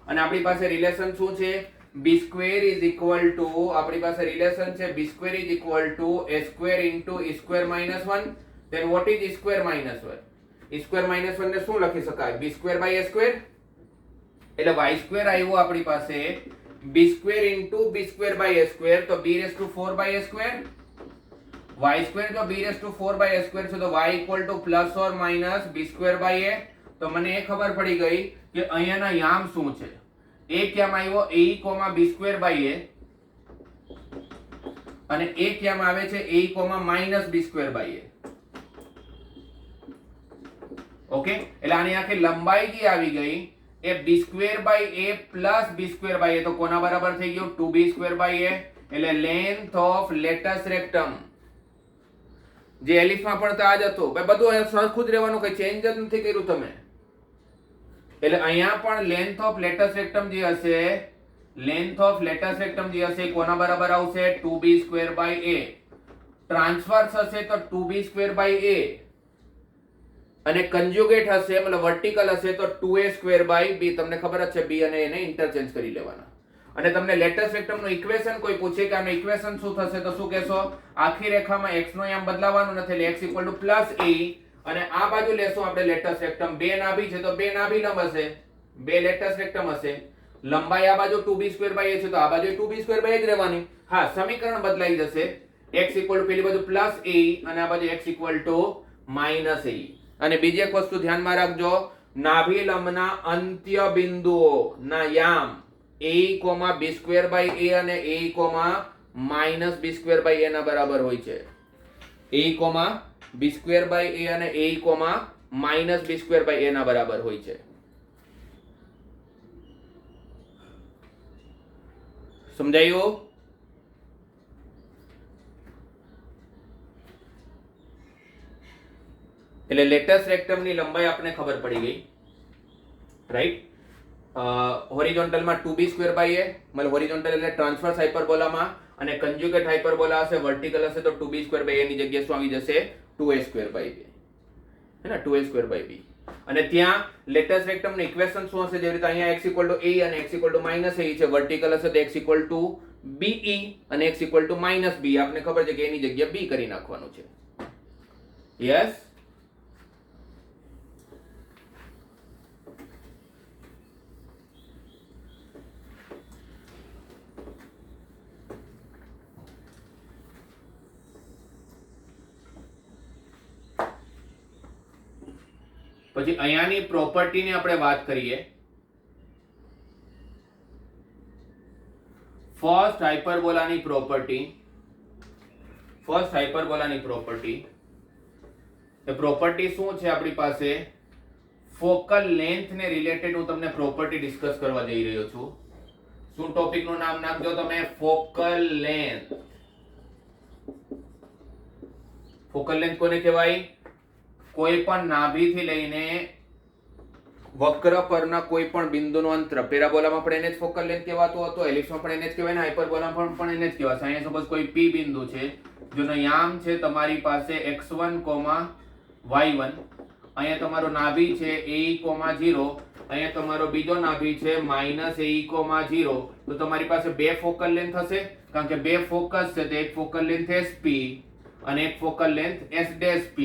અને આપણી પાસે રિલેશન શું છે? b² આપણી પાસે રિલેશન છે b² a² × a² -1. then what is a² -1? a² -1 ને શું લખી શકાય? b²/a². એટલે y² આવ્યો આપણી પાસે b² × b²/a², તો b⁴/a². y² જો b⁴/a² છે તો y ± b²/a. તો મને એ ખબર પડી ગઈ કે અહીંયાના યામ શું છે. એક યામ આવ્યો a, b²/a, અને એક યામ આવે છે a, -b²/a. ઓકે, એટલે આની આખી લંબાઈ જે આવી ગઈ એ b²/a + b²/a, તો કોના બરાબર થઈ ગયું? 2b²/a. એટલે લેન્થ ઓફ લેટસ રેક્ટમ, જે એલિપ્સમાં પણ આ જ હતું. ભાઈ બધું સરખું જ રહેવાનું, કઈ ચેન્જ જ નથી કર્યું તમે. એટલે અહીંયા પણ લેન્થ ઓફ લેટેસ્ટ રેક્ટમ જે હશે, લેન્થ ઓફ લેટેસ્ટ રેક્ટમ જે હશે કોના બરાબર આવશે 2b² a. ટ્રાન્સવર્સ હશે તો 2b² a અને કન્જ્યુગેટ હશે મતલબ વર્ટિકલ હશે તો 2a² b. તમને ખબર જ છે b અને a ને ઇન્ટરચેન્જ કરી લેવાના. અને તમને લેટેસ્ટ રેક્ટમ નું ઇક્વેશન કોઈ પૂછે કે આનું ઇક્વેશન શું થશે તો શું કહેશો, આખી રેખામાં x નો યામ બદલાવાનો નથી એટલે x = +a અને આ બાજુ લેશો આપણે લેટેસ્ટ રેક્ટમ, બે નાભી છે તો બે નાભી લંબ હશે, બે લેટેસ્ટ રેક્ટમ હશે. લંબાઈ આ બાજુ 2b² a છે તો આ બાજુ 2b² a જ રહેવાની. હા, સમીકરણ બદલાઈ જશે, x = પેલી બાજુ +a અને આ બાજુ x = -a. અને બીજી એક વસ્તુ ધ્યાનમાં રાખજો, નાભી લંબના અંત્ય બિંદુઓ ના યામ a, b² a અને a, -b² a ના બરાબર હોય છે. a, b² a અને a, -b² a ના બરાબર હોય છે. સમજાયું? એટલે લેટેસ્ટ રેક્ટમ ની લંબાઈ આપણે ખબર પડી ગઈ, રાઈટ. હોરિઝોન્ટલ માં 2b² a મતલબ હોરિઝોન્ટલ એટલે ટ્રાન્સવર્સ હાઇપરબોલામાં, અને કન્જ્યુગેટ હાઇપરબોલા હશે વર્ટિકલ હશે તો 2b² a ની જગ્યાએ શું આવી જશે 2a² b, હે ને 2a² b. અને ત્યાં લેટેસ્ટ રેક્ટમ નું ઇક્વેશન શું હશે, જેવી રીતે અહીંયા x = a અને x = -a છે, વર્ટિકલ હશે તો x = be અને x = -b. આપને ખબર છે કે a ની જગ્યાએ b કરી નાખવાનું છે. યસ. પછી અહીંયાની પ્રોપર્ટીની આપણે વાત કરીએ. ફર્સ્ટ હાઇપરબોલાની પ્રોપર્ટી, ફર્સ્ટ હાઇપરબોલાની પ્રોપર્ટી. એ પ્રોપર્ટી શું છે આપણી પાસે, ફોકલ લેન્થ ને રિલેટેડ હું તમને પ્રોપર્ટી ડિસ્કસ કરવા જઈ રહ્યો છું. શું ટોપિક નું નામ નાખજો તમે, ફોકલ લેન્થ. ફોકલ લેન્થ કોને કહેવાય, કોઈ પણ નાભીથી લઈને વક્ર પરના કોઈ પણ બિંદુનું અંતર. પેરાબોલામાં પણ એને જ ફોકલ લેન્થ કહેવાતો હતો, એલિપ્સમાં પણ એને જ કહેવાય ને હાઇપરબોલામાં પણ એને જ કહેવાય. અહીંયા સપોઝ કોઈ p બિંદુ છે જેનો યામ છે તમારી પાસે x1, y1, અહીંયા તમારો નાભી છે a, 0, અહીંયા તમારો બીજો નાભી છે -a, 0. તો તમારી પાસે બે ફોકલ લેન્થ હશે, કારણ કે બે ફોકસ છે તો એક ફોકલ લેન્થ sp અને એક ફોકલ લેન્થ s'(p).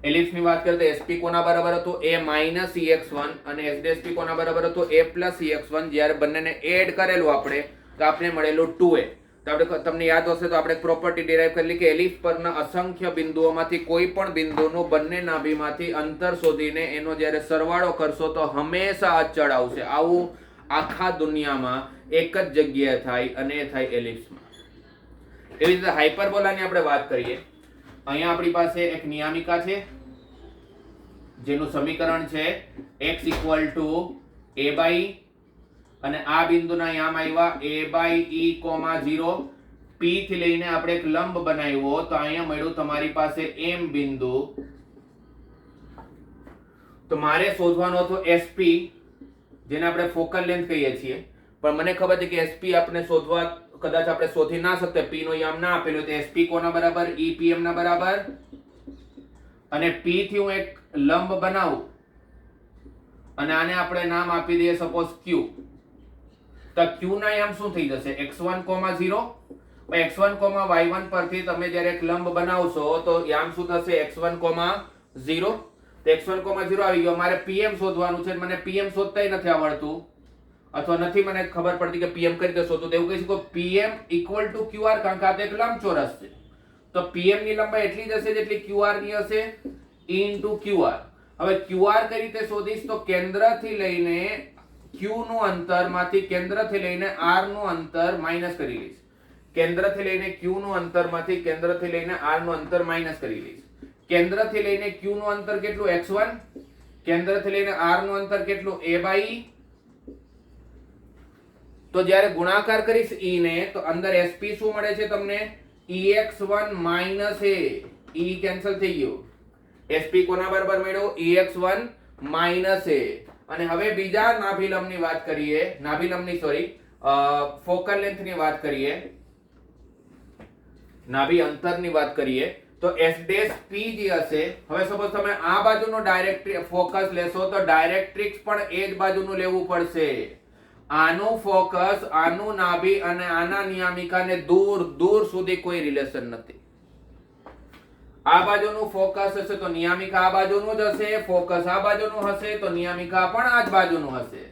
એલિપ્સ ની વાત કરીએ તો sp કોના બરાબર હતું, a -ex1 અને s'(p) કોના બરાબર હતું, a +ex1. જ્યારે બંનેને એડ કરેલું આપણે તો આપણે મળેલું 2a. તો આપણે તમને યાદ હશે તો આપણે પ્રોપર્ટી ડિરાઈવ કરેલી કે એલિપ્સ પરના અસંખ્ય બિંદુઓમાંથી કોઈ પણ બિંદુનું બંને નાભીમાંથી અંતર શોધીને એનો જ્યારે સરવાળો કરશો તો હંમેશા અચળ આવશે. આવું આખા દુનિયામાં એક જ જગ્યાએ થાય અને એ થાય એલિપ્સમાં. એવી રીતે હાઇપરબોલાની આપણે વાત કરીએ. અહીંયા આપણી પાસે એક નિયામિકા છે જેનું સમીકરણ છે x = a/e અને આ બિંદુના યામ આવ્યા a/e, 0. p થી લઈને આપણે એક લંબ બનાવ્યો તો અહીંયા મળ્યું તમારી પાસે m બિંદુ. તો મારે શોધવાનો હતો sp, જેને આપણે ફોકલ લેન્થ કહીએ છીએ. પણ મને ખબર છે કે sp આપણે શોધવા કદાચ આપણે શોધી ના શકતે, p નો યામ ના આપેલો તો sp કોના બરાબર, epm ના બરાબર. અને p થી હું એક લંબ બનાવું અને આને આપણે નામ આપી દઈએ સપોઝ q. તો q ના યામ શું થઈ જશે, x1, 0. x1, y1 પરથી તમે જ્યારે એક લંબ બનાવશો તો યામ શું થશે, x1, 0. તો x1, 0 આવી ગયો. મારે pm શોધવાનું છે, મને pm શોધતાય નથી આવડતું અથવા નથી મને ખબર પડતી કે pm કઈ રીતે શોધવું. તો એવું કહી શકો pm = qr, કારણ કે આ તો એક લંબચોરસ છે. તો pm ની લંબાઈ એટલી જ હશે જેટલી qr ની હશે into qr. હવે qr કઈ રીતે શોધીશ, તો કેન્દ્રથી લઈને q નું અંતર માંથી કેન્દ્રથી લઈને r નું અંતર માઈનસ કરી લઈશ. કેન્દ્રથી લઈને q નું અંતર માંથી કેન્દ્રથી લઈને r નું અંતર માઈનસ કરી લઈશ. કેન્દ્રથી લઈને q નું અંતર કેટલું, x1. કેન્દ્રથી લઈને r નું અંતર કેટલું, a/e. તો જ્યારે ગુણાકાર કરીશ e ને તો અંદર sp શું મળે છે તમને, ex1 - a. e કેન્સલ થઈ ગયો. sp કોના બરાબર મળ્યો, ex1 - a. અને હવે બીજા નાભિલંબની વાત કરીએ, નાભિલંબની સોરી ફોકલ લેન્થની વાત કરીએ, નાભી અંતરની વાત કરીએ તો S ડેશ P જે હશે, હવે સપોઝ તમે આ બાજુનો ડાયરેક્ટ ફોકસ લેશો તો ડાયરેક્ટ્રિક્સ પણ એ જ બાજુનું લેવું પડશે. આનું ફોકસ, આનું નાભી અને આના નિયામિકાને દૂર દૂર સુધી કોઈ રિલેશન નથી. આ બાજુનું ફોકસ હશે તો નિયામિકા આ બાજુનું જ હશે, ફોકસ આ બાજુનું હશે તો નિયામિકા પણ આ જ બાજુનું હશે.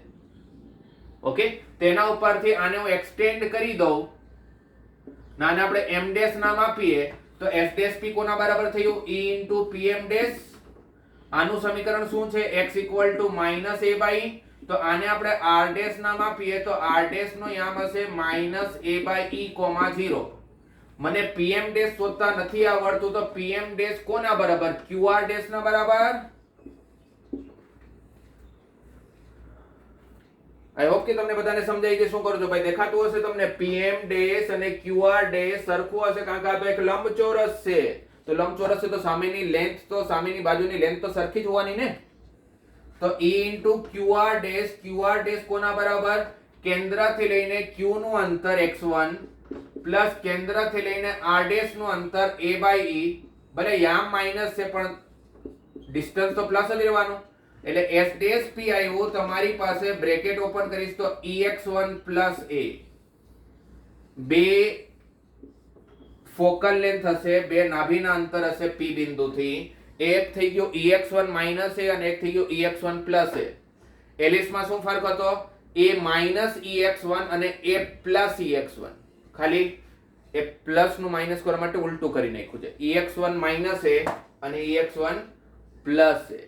ઓકે, તેના ઉપરથી આને હું એક્સટેન્ડ કરી દઉં, નાને આપણે m ડેશ નામ આપીએ તો S ડેશ P કોના બરાબર થયું? E into PM dash. આનું સમીકરણ શું છે? x equal to minus a by e. તો આને આપણે r ડેશ નામ આપીએ તો r ડેશ નો યામ હશે minus a by e, 0. મને PM ડેશ શોધતા નથી આવડતું તો PM ડેશ કોના બરાબર? QR ડેશ ના બરાબર. આઈ હોપ કે તમને બધાને સમજાઈ ગયું. શું કરો છો ભાઈ? દેખાતું હશે તમને PM ડેશ અને QR ડેશ સરખું હશે કારણ કે આ તો એક લંબચોરસ છે. તો લંબચોરસ છે તો સામેની લેન્થ, તો સામેની બાજુની લેન્થ તો સરખી જ હોવાની ને. તો E into QR dash, QR dash કોના બરાબર? કેન્દ્રથી લઈને Q નું અંતર x1 પ્લસ કેન્દ્રથી લઈને R ડેશ નું અંતર a by e. ભલે યામ માઈનસ છે પણ ડિસ્ટન્સ તો પ્લસ જ રહેવાનું. એટલે S ડેશ P આવ્યું તમારી પાસે, બ્રેકેટ ઓપન કરીશ તો ex1 plus a. બે ફોકલ લેન્થ હશે, બે નાભીના અંતર હશે P બિંદુથી. એક થઈ ગયો ex1 minus a અને એક થઈ ગયો ex1 plus a. એલિસમાં શું ફરક હતો? a minus ex1 અને a plus ex1. ખાલી એ પ્લસ નું માઇનસ કરવા માટે ઉલટું કરી નાખ્યું છે. ex1 minus a અને ex1 plus a.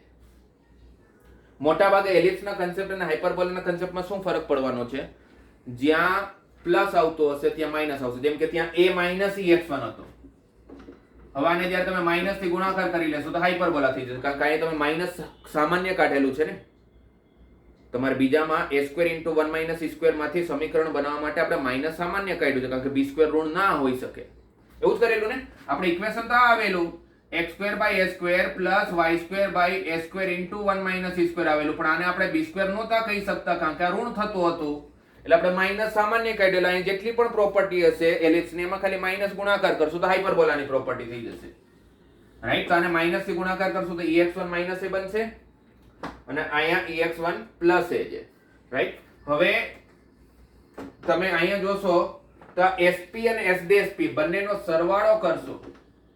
મોટા ભાગે એલિપ્સના કન્સેપ્ટ અને હાઇપરબોલાના કન્સેપ્ટમાં શું ફરક પડવાનો છે? જ્યાં પ્લસ આવતો હશે ત્યાં માઇનસ આવશે. જેમ કે ત્યાં a minus ex1 હતો, હવે આને જ્યારે તમે માઇનસ થી ગુણાકાર કરી લેશો તો હાઇપરબોલા થઈ જશે કારણ કે અહીં તમે માઇનસ સામાન્ય કાઢેલું છે ને. તમારે બીજામાં a square into 1 minus e square માંથી સમીકરણ બનાવવા માટે આપણે માઇનસ સામાન્ય કાઢ્યું છે કારણ કે b square ઋણ ના હોઈ શકે. એવું જ કરેલું ને આપણે. ઇક્વેશન તો આવેલું x square by a square plus y square by a square into 1 minus e square આવેલું, પણ આને આપણે b square નહોતા કહી શકતા કારણ કે આ ઋણ થતું હતું. એટલે આપણે માઇનસ સામાન્ય કાઢેલા. અહીં જેટલી પણ પ્રોપર્ટી હશે એલિપ્સની એમાં ખાલી માઇનસ ગુણાકાર કરશું તો હાઇપરબોલાની પ્રોપર્ટી થઈ જશે. રાઈટ, તો આને માઇનસ થી ગુણાકાર કરશું તો ex1 minus a બનશે અને અહીંયા ex1 plus a છે. રાઈટ, હવે તમે અહીંયા જોશો તો SP અને S ડેશ P બંનેનો સરવાળો કરશો,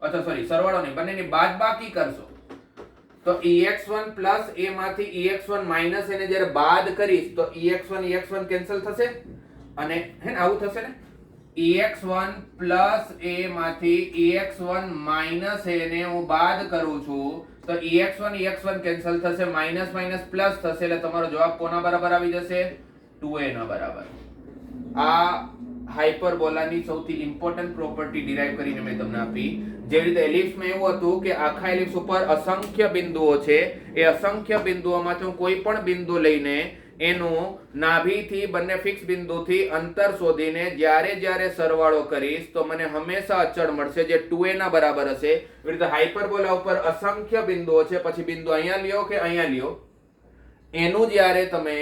અથવા સોરી સરવાળો નહીં, બંનેની બાદબાકી કરશો તો ex1 plus a માંથી ex1 minus a ને જ્યારે બાદ કરીશ તો ex1 કેન્સલ થશે અને હે ને આવું થશે ને. ex1 plus a માંથી ex1 minus a ને હું બાદ કરું છું તો ex1 કેન્સલ થશે, માઇનસ માઇનસ પ્લસ થશે એટલે તમારો જવાબ કોના બરાબર આવી જશે? 2a ના બરાબર. આ હાઇપરબોલાની સૌથી ઇમ્પોર્ટન્ટ પ્રોપર્ટી ડિરાઈવ કરીને મેં તમને આપી. જેવી રીતે એલિપ્સમાં એવું હતું કે આખા એલિપ્સ ઉપર અસંખ્ય બિંદુઓ છે, એ અસંખ્ય બિંદુઓમાંથી હું કોઈ પણ બિંદુ લઈને એનું નાભીથી બંને ફિક્સ બિંદુથી અંતર શોધીને જ્યારે જ્યારે સરવાળો કરીશ તો મને હંમેશા અચળ મળશે જે 2a ના બરાબર હશે. એવી રીતે હાઇપરબોલા ઉપર અસંખ્ય બિંદુઓ છે, પછી બિંદુ અહીંયા લ્યો કે અહીંયા લ્યો, એનું જ્યારે તમે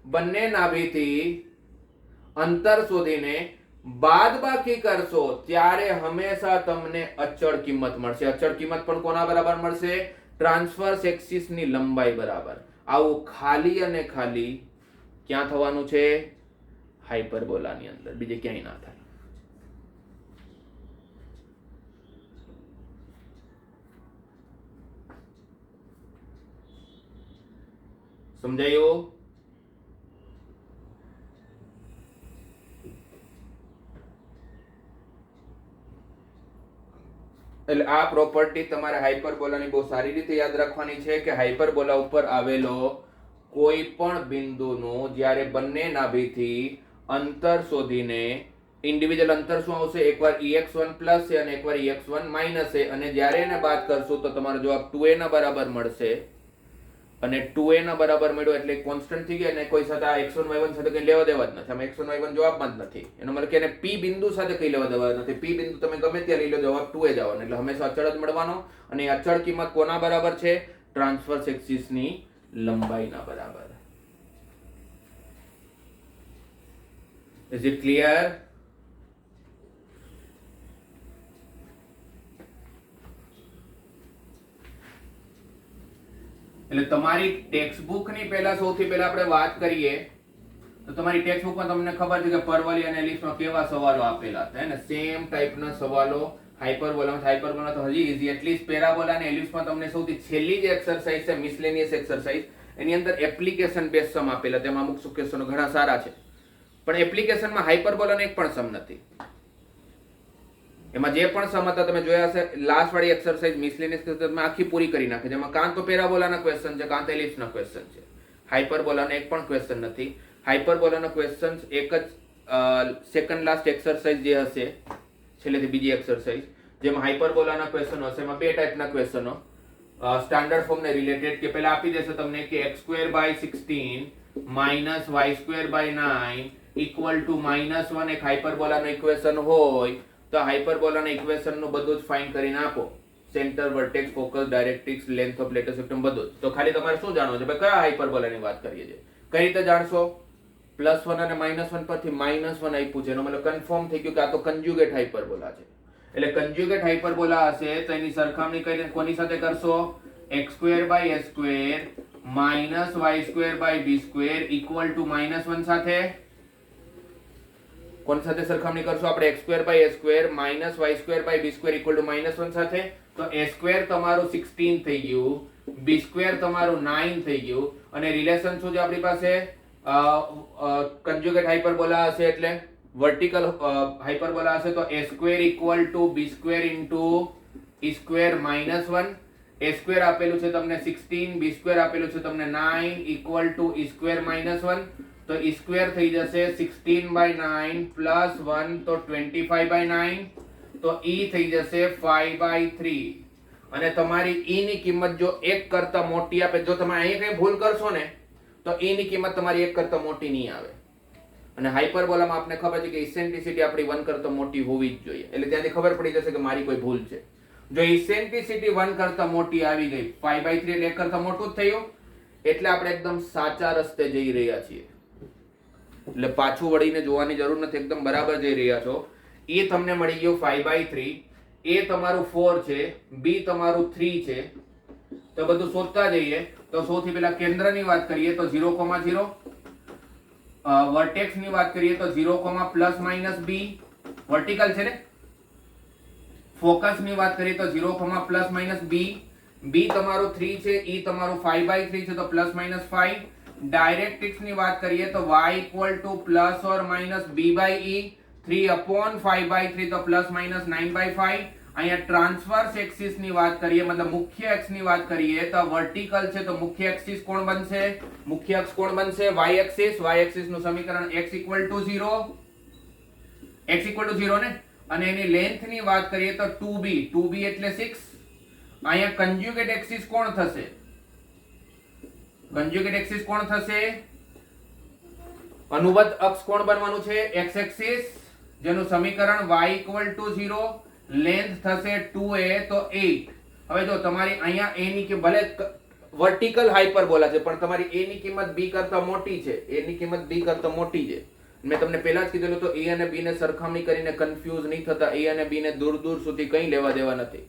બંને નાભીથી અંતર શોધીને બાદબાકી કરશો ત્યારે હંમેશા તમને અચળ કિંમત મળશે. અચળ કિંમત પણ કોના બરાબર મળશે? ટ્રાન્સવર્સ એક્સિસ ની લંબાઈ બરાબર. આવું ખાલી અને ખાલી ક્યાં થવાનું છે? હાઇપરબોલાની અંદર, બીજે ક્યાંય ના થાય. સમજાયું? એટલે આ પ્રોપર્ટી તમારે હાઇપરબોલાની બહુ સારી રીતે યાદ રાખવાની છે કે હાઇપરબોલા ઉપર આવેલો કોઈ પણ બિંદુનું જ્યારે બંને નાભીથી અંતર શોધીને ઇન્ડિવિડ્યુઅલ અંતર શું આવશે? એકવાર ex1 plus a અને એકવાર ex1 minus a, અને જ્યારે એને બાદ કરશું તો તમારો જવાબ 2a ના બરાબર મળશે. અને 2a ના બરાબર મળ્યો એટલે કોન્સ્ટન્ટ થઈ ગયા અને કોઈ સાથે આ x1 y1 સાથે કઈ લેવા દેવા જ નથી. આમાં x1 y1 જવાબમાં જ નથી. એનો મતલબ કે એને p બિંદુ સાથે કઈ લેવા દેવા નથી. p બિંદુ તમે ગમે ત્યાં લઈ લો, જવાબ 2a જ આવવાનો. એટલે હંમેશા અચળ જ મળવાનો. અને અચળ કિંમત કોના બરાબર છે? ટ્રાન્સવર્સ એક્સિસ ની લંબાઈના બરાબર. Is it clear? એટલે તમારી ટેક્સ્ટ બુક ની પહેલા સૌથી પહેલા આપણે વાત કરીએ તો તમારી ટેક્સ્ટ બુકમાં તમને ખબર છે કે પરવલી અને એલિપ્સમાં કેવા સવાલો આપેલા હતા ને સેમ ટાઈપના સવાલો હાઇપરબોલા તો હજી ઈઝી, એટલીસ્ટ પેરાબોલા અને એલિપ્સમાં તમને સૌથી છેલ્લી જે એક્સરસાઇઝ છે મિસલેનિયસ એક્સરસાઇઝ એની અંદર એપ્લિકેશન બેઝ સમ આપેલા, તેમાં અમુક ક્વેશ્ચનો ઘણા સારા છે પણ એપ્લિકેશનમાં હાઇપરબોલાનો એક પણ સમ નથી. એમાં જે પણ સમ હતા તમે જોયા હશે, લાસ્ટ વાળી એક્સરસાઇઝ મિસલેનિયસ તમે આખી પૂરી કરી નાખે, જેમાં કાં તો પેરાબોલાના ક્વેશ્ચન છે કાં તો એલિપ્સના ક્વેશ્ચન છે. હાઇપરબોલાનો એક પણ ક્વેશ્ચન નથી. હાઇપરબોલાનો ક્વેશ્ચન એક જ સેકન્ડ લાસ્ટ એક્સરસાઇઝ જે હશે છેલ્લેથી બીજી એક્સરસાઇઝ, જેમાં હાઇપરબોલાના ક્વેશ્ચનો હશે. એમાં બે ટાઈપના ક્વેશ્ચનો સ્ટાન્ડર્ડ ફોર્મને રિલેટેડ કે પહેલા આપી દેશે તમને કે x² / 16 y² / 9 ઇક્વલ ટુ -1 એક હાઇપરબોલાનો ઇક્વેશન હોય તો હાઇપરબોલાના ઇક્વેશનનું બધું જ ફાઇન્ડ કરીને આપો, centre, vertex, focus, directrix, length of latus rectum બધું જ. તો ખાલી તમારે શું જાણવું છે ભાઈ કયા હાઇપરબોલાની વાત કરીએ છીએ, કઈ રીતે જાણશો? +1 અને -1 પરથી -1 આપ્યું છે એનો મતલબ કન્ફર્મ થઈ ગયું કે આ તો કન્જ્યુગેટ હાઇપરબોલા છે. એટલે કન્જ્યુગેટ હાઇપરબોલા હશે તો એની સરખામણી કરીને કોની સાથે કરશો? x² / a² -y² / b² equal to -1 સાથે. કોની સાથે સરખામણી કરશો આપણે? x² / a² -y² / b² equal to -1 સાથે. તો a² તમારું 16 થઈ ગયું, b² તમારું 9 થઈ ગયું અને રિલેશન શું છે આપણી પાસે? કન્જ્યુગેટ હાઇપરબોલા હશે એટલે વર્ટિકલ હાઇપરબોલા હશે તો a² equal to b² into e² -1. a² આપેલું છે તમને 16, b² આપેલું છે તમને 9 ઇક્વલ ટુ e² -1. તો e² થઈ જશે 16/9 પ્લસ 1 તો 25/9 તો e થઈ જશે 5/3. અને તમારી e ની કિંમત જો 1 કરતા મોટી આપે, જો તમે અહીં કઈ ભૂલ કરશો ને તો e ની કિંમત તમારી 1 કરતા મોટી નહીં આવે. અને હાઇપરબોલામાં આપને ખબર છે કે ઇસેન્ટ્રિસિટી આપણી 1 કરતા મોટી હોવી જ જોઈએ, એટલે ત્યાંથી ખબર પડી જશે કે મારી કોઈ ભૂલ છે. જો ઇસેન્ટ્રિસિટી 1 કરતા મોટી આવી ગઈ, 5/3 એટલે 1 કરતા મોટું જ થયું, એટલે આપણે એકદમ સાચા રસ્તે જઈ રહ્યા છીએ. એટલે પાછું વળીને જોવાની જરૂર નથી, એકદમ બરાબર જઈ રહ્યા છો. એ તમને મળી ગયો 5/3, એ તમારું 4 છે, b તમારું 3 છે. તો બધું શોધતા જઈએ તો સૌથી પહેલા કેન્દ્રની વાત કરીએ તો 0,0, વર્ટેક્સ ની વાત કરીએ તો 0, ±b વર્ટિકલ છે ને. ફોકસ ની વાત કરીએ તો 0, ±b, b તમારું 3 છે, e તમારું 5/3 છે તો ±5. ડાયરેક્ટ્રિક્સ ની વાત કરીએ તો y ઇક્વલ ટુ ±b/e, 3/5/3 તો ±9/5. અહીંયા ટ્રાન્સવર્સ એક્સિસ ની વાત કરીએ મતલબ મુખ્ય અક્ષ ની વાત કરીએ તો વર્ટિકલ છે તો મુખ્ય એક્સિસ કોણ બનશે? મુખ્ય અક્ષ કોણ બનશે? y axis. y એક્સિસ નું સમીકરણ x ઇક્વલ ટુ 0 ને. અને એની લેન્થ ની વાત કરીએ તો 2b એટલે 6. અહીંયા કન્જ્યુગેટ એક્સિસ કોણ થશે? કન્જ્યુગેટ એક્સિસ કોણ થશે? અનુબદ્ધ અક્ષ કોણ બનવાનું છે? x એક્સિસ, જેનું સમીકરણ y ઇક્વલ ટુ 0, લેન્થ થશે 2a તો 8. હવે જો તમારી અહીંયા a ની કે ભલે વર્ટિકલ હાઇપરબોલા છે પણ તમારી a ની કિંમત b કરતા મોટી છે, a ની કિંમત b કરતા મોટી છે. મેં તમને પહેલા જ કીધેલું તો a અને b ને સરખામણી કરીને કન્ફ્યુઝ નહીં થતા. a અને b ને દૂર સુધી કંઈ લેવા દેવા નથી.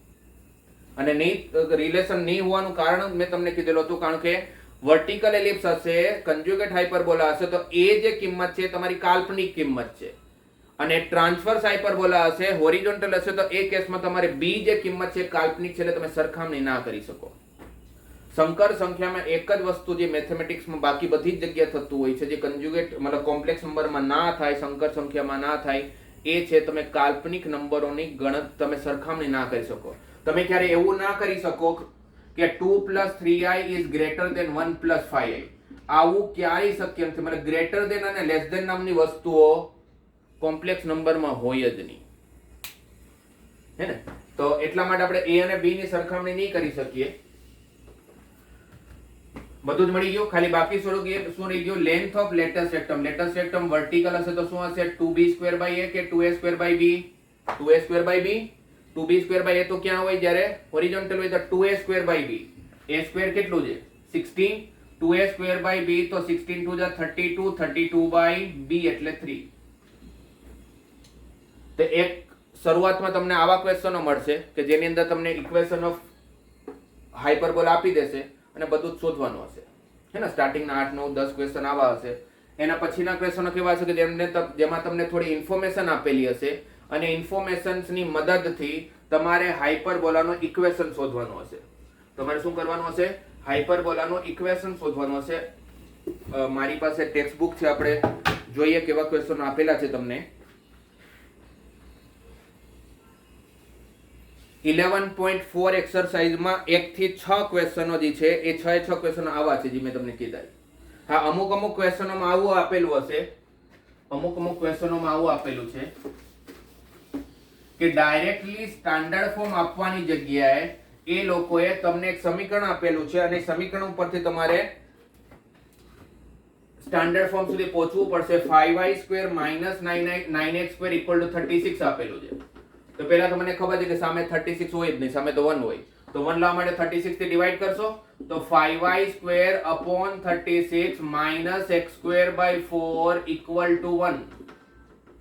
અને નહીં રિલેશન નહીં હોવાનું કારણ મેં તમને કીધેલું હતું, કારણ કે વર્ટિકલ એલિપ્સ હશે, કન્જ્યુગેટ હાઇપરબોલા હશે તો a જે કિંમત છે તમારી કાલ્પનિક કિંમત છે, અને ટ્રાન્સવર્સ હાઇપરબોલા હશે, હોરિઝોન્ટલ હશે તો એ કેસમાં તમારે b જે કિંમત છે કાલ્પનિક છે એટલે તમે સરખામણી ના કરી શકો. સંકર સંખ્યામાં એક જ વસ્તુ જે મેથેમેટિક્સમાં બાકી બધી જ જગ્યાએ થતું હોય છે, જે કન્જ્યુગેટ મતલબ કોમ્પ્લેક્સ નંબરમાં ના થાય, સંકર સંખ્યામાં ના થાય, એ છે તમે કાલ્પનિક નંબરોની તમે સરખામણી ના કરી શકો. તમે ક્યારે એવું ના કરી શકો કે 2 + 3i is greater than 1 + 5i. આવું ક્યારેય શક્ય નથી. મતલબ ગ્રેટર ધેન અને લેસ ધેન નામની વસ્તુઓ કોમ્પ્લેક્સ નંબરમાં હોય જ નહીં, હે ને. તો એટલા માટે આપણે a અને b ની સરખામણી નહીં કરી શકીએ. બધું જ મળી ગયું. ખાલી બાકી શું રહી ગયું? Length of latus rectum. Latus rectum vertical હશે તો શું હશે? 2b²/a કે 2a²/b? 2a²/b. 2b²/a તો ક્યાં હોય? જ્યારે હોરિઝોન્ટલ હોય તો 2a²/b. a² કેટલું છે? 16. 2a²/b તો 16 * 2 = 32, 32/b એટલે 3. તો એક શરૂઆતમાં તમને આવા ક્વેશ્ચનો મળશે કે જેની અંદર તમને ઇક્વેશન ઓફ હાઇપરબોલા આપી દેશે અને બધું જ શોધવાનું હશે, હે ને. સ્ટાર્ટિંગના 8 9 10 ક્વેશ્ચન આવા હશે. એના પછીના ક્વેશ્ચનો કેવા હશે કે જેમાં તમને થોડી ઇન્ફોર્મેશન આપેલી હશે અને ઇન્ફોર્મેશન્સની મદદથી તમારે હાઇપરબોલાનો ઇક્વેશન શોધવાનું હશે. તમારે શું કરવાનું હશે? હાઇપરબોલાનો ઇક્વેશન શોધવાનું હશે. મારી પાસે ટેક્સ્ટ બુક છે, આપણે જોઈએ કેવા ક્વેશ્ચનો આપેલા છે તમને. 11.4 એક્સરસાઇઝમાં 1 થી 6 ક્વેશ્ચનો જે છે એ 6 ક્વેશ્ચનો આવા છે જે મેં તમને કીધા. હા, અમુક ક્વેશ્ચનોમાં આવું આપેલું હશે, અમુક ક્વેશ્ચનોમાં આવું આપેલું છે કે ડાયરેક્ટલી સ્ટાન્ડર્ડ ફોર્મ આપવાની જગ્યાએ એ લોકોએ તમને એક સમીકરણ આપેલું છે અને સમીકરણ ઉપરથી તમારે સ્ટાન્ડર્ડ ફોર્મ સુધી પહોંચવું પડશે. 5y² - 9x² = 36 આપેલું છે. તો પહેલા તો મને ખબર છે કે સામે 36 હોય જ નહીં, સામે તો 1 હોય. તો 1 લાવવા માટે 36 થી ડિવાઈડ કરશો તો 5y² / 36 - x²/4 = 1.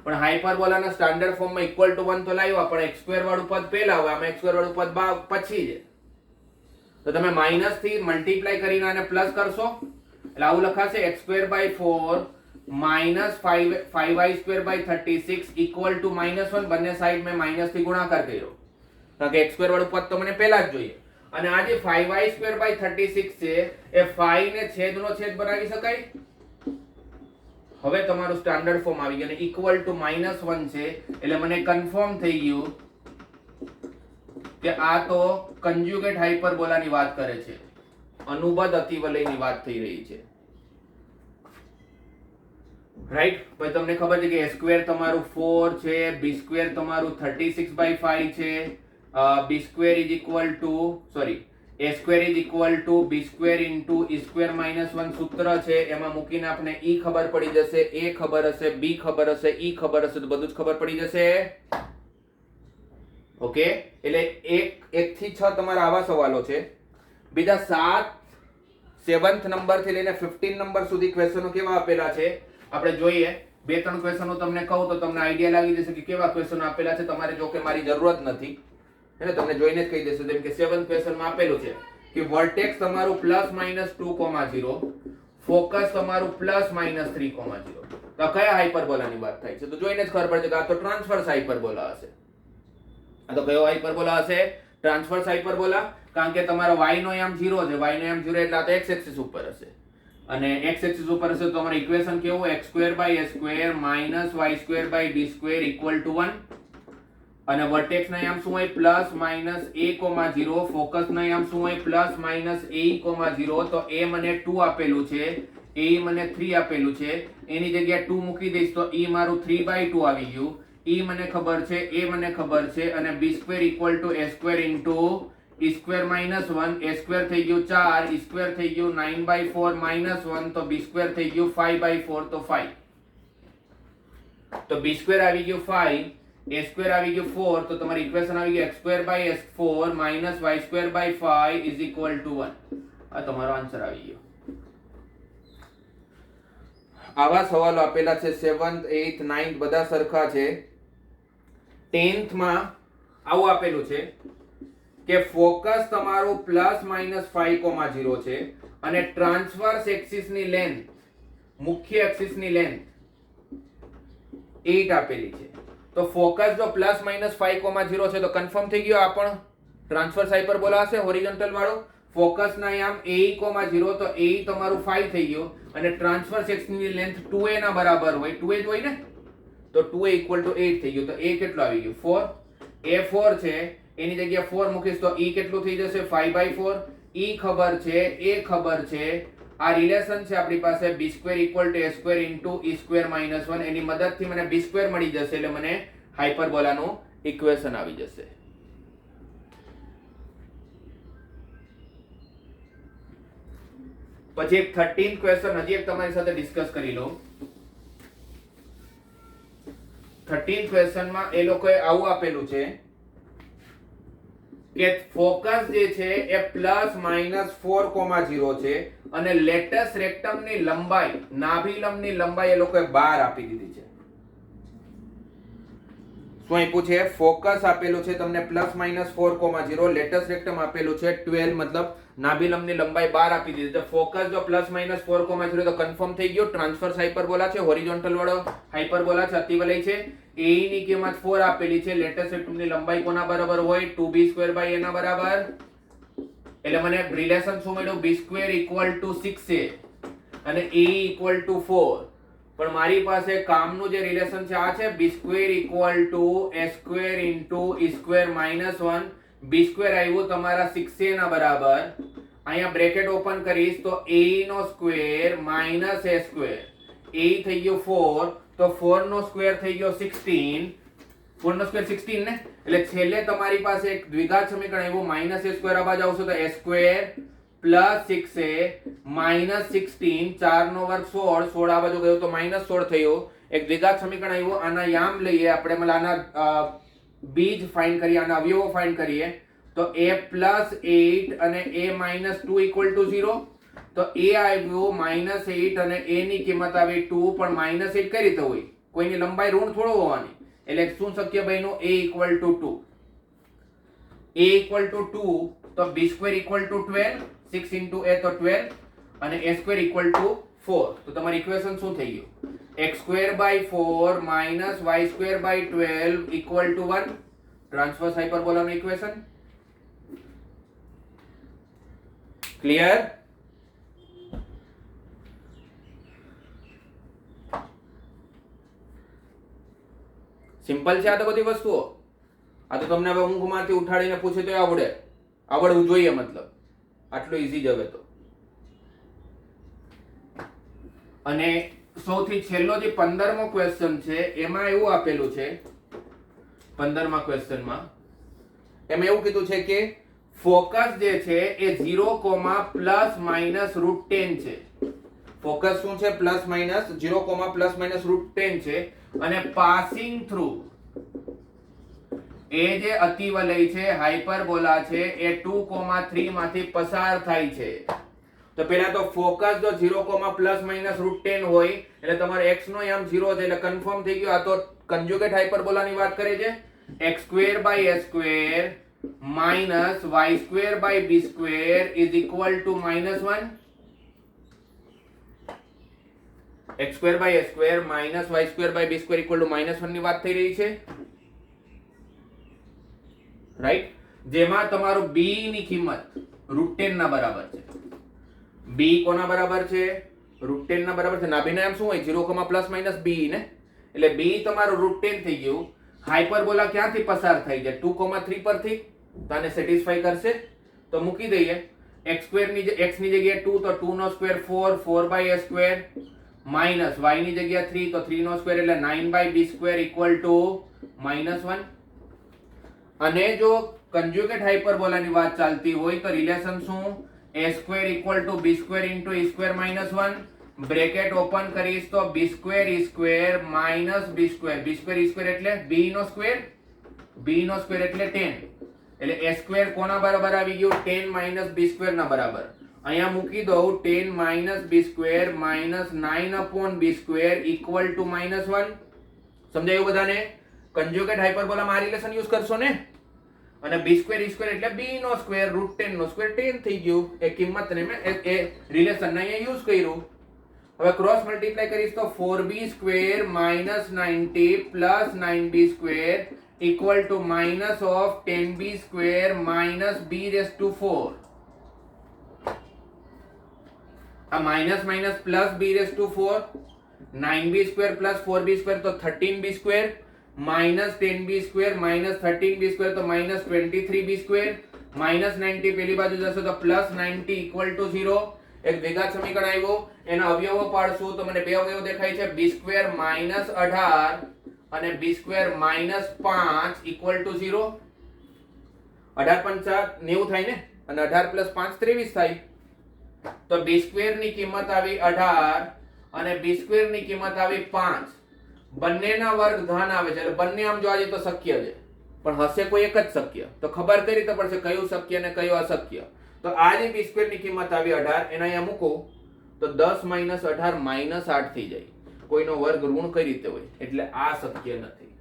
પણ હાઇપરબોલાના સ્ટાન્ડર્ડ ફોર્મમાં = 1 તો લાવ્યા, પણ x² વાળું પદ પહેલા હોય, આમાં x² વાળું પદ પછી છે. તો તમે માઈનસ થી મલ્ટીપ્લાય કરીને આને પ્લસ કરશો એટલે આવું લખાશે x²/4 - 5y²/36 = -1. બંને સાઈડ મેં માઈનસ થી ગુણાકાર કર્યો કારણ કે x² વાળું પદ તો મને પહેલા જ જોઈએ. અને આ જે 5y²/36 છે એ 5 ને છેદનો છેદ બનાવી શકાય. હવે તમારું સ્ટાન્ડર્ડ ફોર્મ આવી ગયું અને =-1 છે એટલે મને કન્ફર્મ થઈ ગયું કે આ તો કન્જ્યુગેટ હાઇપરબોલાની વાત કરે છે, અનુબદ્ધ અતિવલયની વાત થઈ રહી છે, રાઈટ. પછી તમને ખબર છે કે a² તમારું 4 છે, b² તમારું 36/5 છે, b² = e² સૂત્ર છે, એમાં મૂકીને આપણે e ખબર પડી જશે, a ખબર હશે, b ખબર હશે, e ખબર હશે, તો બધું જ ખબર પડી જશે. ઓકે, એટલે 1 થી 6 તમારા આવા સવાલો છે. બીજા 7th નંબર થી લઈને 15 નંબર સુધી ક્વેશ્ચનો કેવા આપેલા છે આપણે જોઈએ. 2-3 ક્વેશ્ચનો તમને કહું તો તમને આઈડિયા લાગી જશે કે કેવા ક્વેશ્ચનો આપેલા છે. તમારે જો કે મારી જરૂરત નથી, એટલે તમને જોઈને જ કહી દેશે. જેમ કે 7th ક્વેશ્ચનમાં આપેલું છે કે વર્ટેક્સ તમારું +-2,0, ફોકસ તમારું +-3,0. તો કયા હાઇપરબોલાની વાત થાય છે? તો જોઈને જ ખબર પડશે કે આ તો ટ્રાન્સવર્સ હાઇપરબોલા હશે. આ તો કયો હાઇપરબોલા હશે? Transverse hyperbola. કારણ કે તમારો y નો આમ 0 છે, y નો આમ 0 એટલે આ તો x એક્સિસ ઉપર હશે અને x એક્સિસ ઉપર હશે તો તમારું ઇક્વેશન કેવું? x²/a² - y²/b² = 1. અને વર્ટેક્સ ના આમ શું હોય? +-a,0. ફોકસ ના આમ શું હોય? +-a,0. તો a મને 2 આપેલું છે, a મને 3 આપેલું છે, એની જગ્યાએ 2 મૂકી દઈશ તો e મારું 3/2 આવી ગયું. e મને ખબર છે, a મને ખબર છે અને b² = a² * e² - 1. a² થઈ ગયું 4, e² થઈ ગયું 9/4 - 1, તો b² થઈ ગયું 5/4, તો 5. તો b² આવી ગયું 5, a² આવી ગયું 4, તો તમારી ઇક્વેશન આવી ગયું x²/4 - y²/5 = 1. આ તમારો આન્સર આવી ગયો. આવા સવાલો આપેલા છે 7th 8th 9th બધા સરખા છે. 10th માં આવું આપેલું છે કે ફોકસ તમારું +-5,0 છે અને ટ્રાન્સવર્સ એક્સિસ ની લેન્થ, મુખ્ય એક્સિસ ની લેન્થ 8 આપેલી છે. તો ફોકસ જો +-5,0 છે તો કન્ફર્મ થઈ ગયો આ પણ ટ્રાન્સવર્સ હાઇપરબોલા હશે, હોરિઝોન્ટલ વાળો. ફોકસ ના આમ a,0 તો a તમારું 5 થઈ ગયું અને ટ્રાન્સવર્સ એક્સિસ ની લેન્થ 2a ના બરાબર હોય, 2a જ હોય ને, તો 2a = 8 થઈ ગયું. તો a કેટલો આવી ગયું? 4. a 4 છે, એની જગ્યાએ 4 મૂકીશ તો e કેટલું થઈ જશે? 5/4. e ખબર છે, a ખબર છે, આ રિલેશન છે આપણી પાસે b² = a² * e² - 1. એની મદદથી મને b² મળી જશે એટલે મને હાઇપરબોલાનું ઇક્વેશન આવી જશે. પછી એક 13th ક્વેશ્ચન હજી એક તમારી સાથે ડિસ્કસ કરી લઉં. 13th ક્વેશ્ચનમાં એ લોકોએ આવું આપેલું છે કે ફોકસ જે છે એ +-4,0 છે અને લેટસ રેક્ટમની લંબાઈ, નાભિલંબની લંબાઈ એ લોકોએ 12 આપી દીધી છે. શું આપ્યું છે? ફોકસ આપેલું છે તમને +-4,0, લેટસ રેક્ટમ આપેલું છે 12, મતલબ નાભિલંબની લંબાઈ 12 આપી દીધી. તો ફોકસ જો +-4,0 તો કન્ફર્મ થઈ ગયું. ટ્રાન્સવર્સ હાઇપરબોલા છે, હોરિઝોન્ટલ વાળો હાઇપરબોલા છે, અતિવલય છે. AE ની કિંમત 4 આપેલી છે. લેટસ રેક્ટમની લંબાઈ કોના બરાબર હોય? 2b² ના બરાબર. એટલે મને રિલેશન શું મળ્યું? b² = 6a અને AE = 4. પણ મારી પાસે કામનું જે રિલેશન છે આ છે b² = a² × e² - 1. b² આવ્યું તમારા 6a ના બરાબર. અહીંયા બ્રેકેટ ઓપન કરીશ તો ae² - a². AE થઈ ગયો 4, તો 4 નો સ્ક્વેર થઈ ગયો 16. 4 નો સ્ક્વેર 16 ને, એટલે છેલ્લે તમારી પાસે એક દ્વિઘાત સમીકરણ આવ્યું -a² આ બાજુ આવશે તો a² + 6a - 16. 4 નો વર્ગ 16, 16 આ બાજુ ગયો તો -16 થયો. એક દ્વિઘાત સમીકરણ આવ્યું. આના યામ લઈએ આપણે, મતલબ આના બીજ ફાઇન્ડ કરીએ, આના અવયવો ફાઇન્ડ કરીએ તો a + 8 અને a - 2 = 0. તો a આવ્યું -8 અને a ની કિંમત આવી 2, પણ -8 કઈ રીતે હોય? કોઈની લંબાઈ ઋણ થોડો હોવાની, એટલે શું શક્ય બન્યું? a = 2. a = 2 તો b² = 12, 6 × a તો 12 અને a² = 4. તો તમારી ઇક્વેશન શું થઈ ગયું? x²/4 - y²/12 = 1. ટ્રાન્સવર્સ હાઇપરબોલાનું ઇક્વેશન ક્લિયર? સિમ્પલ છે આ તો બધી વસ્તુઓ. આ તો તમને હવે ઊંઘમાંથી ઉઠાડીને પૂછે તો આવડવું જોઈએ, મતલબ આટલું ઈઝી જ હવે તો. અને સૌથી છેલ્લો જે 15મો ક્વેશ્ચન છે એમાં એવું આપેલું છે, 15મા ક્વેશ્ચનમાં એમાં એવું કીધું છે કે ફોકસ જે છે એ 0, ±√10 છે. ફોકસ શું છે? +-0, ±√10 છે. અને પાસિંગ થ્રુ એ જે અતિવલય છે, હાઇપરબોલા છે, એ 2,3 માંથી પસાર થાય છે. તો પહેલા તો ફોકસ જો 0, ±√10 હોય એટલે તમારે x નો યામ 0 છે, એટલે કન્ફર્મ થઈ ગયું. આ તો કન્જ્યુગેટ હાઇપરબોલાની વાત કરે છે. x²/a² - y²/b² = -1. x²/a² - y²/b² = -1 ની વાત થઈ રહી છે, રાઈટ? જેમાં તમારું b ની કિંમત √10 ના બરાબર છે. b કોના બરાબર છે? √10 ના બરાબર છે. નાભીનો યામ શું હોય? 0, ±b ને, એટલે b તમારું √10 થઈ ગયું. હાઇપરબોલા ક્યાંથી પસાર થાય છે? 2,3 પરથી. તો આને સેટિસ્ફાઈ કરશે. તો મૂકી દઈએ x² ની x ની જગ્યાએ 2 તો 2 નો સ્ક્વેર 4, 4/a² માઈનસ y ની જગ્યાએ 3 તો 3 નો સ્ક્વેર એટલે 9/b² = -1. અને જો કન્જ્યુગેટ હાઇપરબોલાની વાત ચાલતી હોય તો રિલેશન શું? a² = b² × e² - 1. Bracket open કરીશ તો b² e² - b². b² e² એટલે b નો સ્ક્વેર, b નો સ્ક્વેર એટલે 10. એટલે a² કોના બરાબર આવી ગયું? 10 - b² ના બરાબર. અહીંયા મૂકી દઉં 10 - b² - 9/b² = -1. સમજાયું બધાને? કન્જ્યુગેટ હાઇપરબોલામાં આ રિલેશન યુઝ કરશો ને. અને b² e² એટલે b નો સ્ક્વેર, √10 નો સ્ક્વેર 10 થઈ ગયું. એ કિંમતને મેં એ રિલેશનને અહીંયા યુઝ કર્યું. હવે ક્રોસ મલ્ટીપ્લાય કરીશ તો 4b² - 90 + 9b² = -10b² - b⁴. આ minus minus plus b⁴, 9b² + 4b² તો 13b² - 10b² - 13b² તો -23b², -90 પેલી બાજુ જશે તો +90 = 0. એક દ્વિઘાત સમીકરણ આવ્યું. એના અવયવો પાડશું તો મને બે અવયવો દેખાય છે, b² - 18 અને b² - 5 = 0. 18 × 5 90 થાય ને, અને 18 + 5 23 થાય. તો b² ની કિંમત આવી 18 અને b² ની કિંમત આવી 5. બંનેના વર્ગ ધન આવે છે, એટલે બંને આમ જોવા જઈએ તો શક્ય છે, પણ હશે કોઈ એક જ શક્ય. તો ખબર કઈ રીતે પડશે કયું શક્ય ને કયું અશક્ય? તો આ જે b² ની કિંમત આવી 18, એના અહીંયા મૂકો તો 10 - 18 -8 થઈ જાય. કોઈનો વર્ગ ઋણ કઈ રીતે હોય? એટલે આ શક્ય નથી.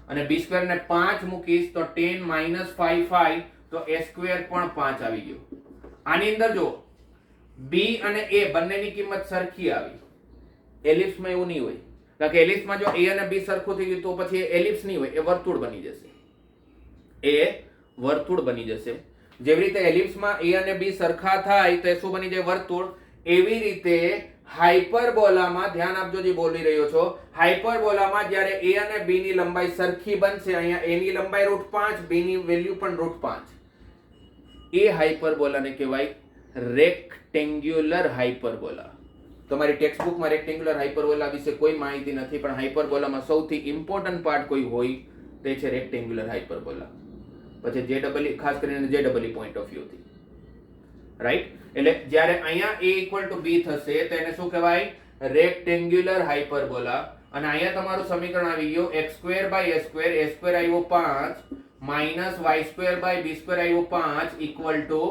અને b સ્ક્વેર ને 5 મૂકીશ તો 10 માઇનસ 5 5 તો a સ્ક્વેર પણ 5 આવી ગયો. આની અંદર જો b અને a બંનેની કિંમત સરખી આવી. એલિપ્સમાં એવું નહીં હોય, કારણ કે એલિપ્સમાં જો a અને b સરખું થઈ ગયું તો પછી એ એલિપ્સ નહીં હોય, એ વર્તુળ બની જશે. એ વર્તુળ બની જશે. જેવી રીતે એલિપ્સમાં a અને b સરખા થાય તો એ શું બની જાય? વર્તુળ. એવી રીતે હાઇપરબોલામાં ધ્યાન આપજો, જે બોલી રહ્યો છો, હાઇપરબોલામાં જ્યારે a અને b ની લંબાઈ સરખી બનશે, અહીંયા a ની લંબાઈ √5, b ની વેલ્યુ પણ √5, એ હાઇપરબોલાને કહેવાય રેક્ટેન્ગ્યુલર હાઇપરબોલા. તમારી ટેક્સ્ટબુકમાં રેક્ટેન્ગ્યુલર હાઇપરબોલા વિશે કોઈ માહિતી નથી, પણ હાઇપરબોલામાં સૌથી ઇમ્પોર્ટન્ટ પાર્ટ કોઈ હોય તે છે રેક્ટેન્ગ્યુલર હાઇપરબોલા. પછી જે ડબલ, ખાસ કરીને જે ડબલ પોઈન્ટ ઓફ વ્યૂ થી, રાઈટ? એટલે જ્યારે અહીંયા a ઇક્વલ ટુ b થશે તો એને શું કહેવાય? Rectangular hyperbola. અને અહીંયા તમારું સમીકરણ આવી ગયું x² / a², a² આવ્યો 5 માઇનસ y² / b² આવ્યો 5 ઇક્વલ ટુ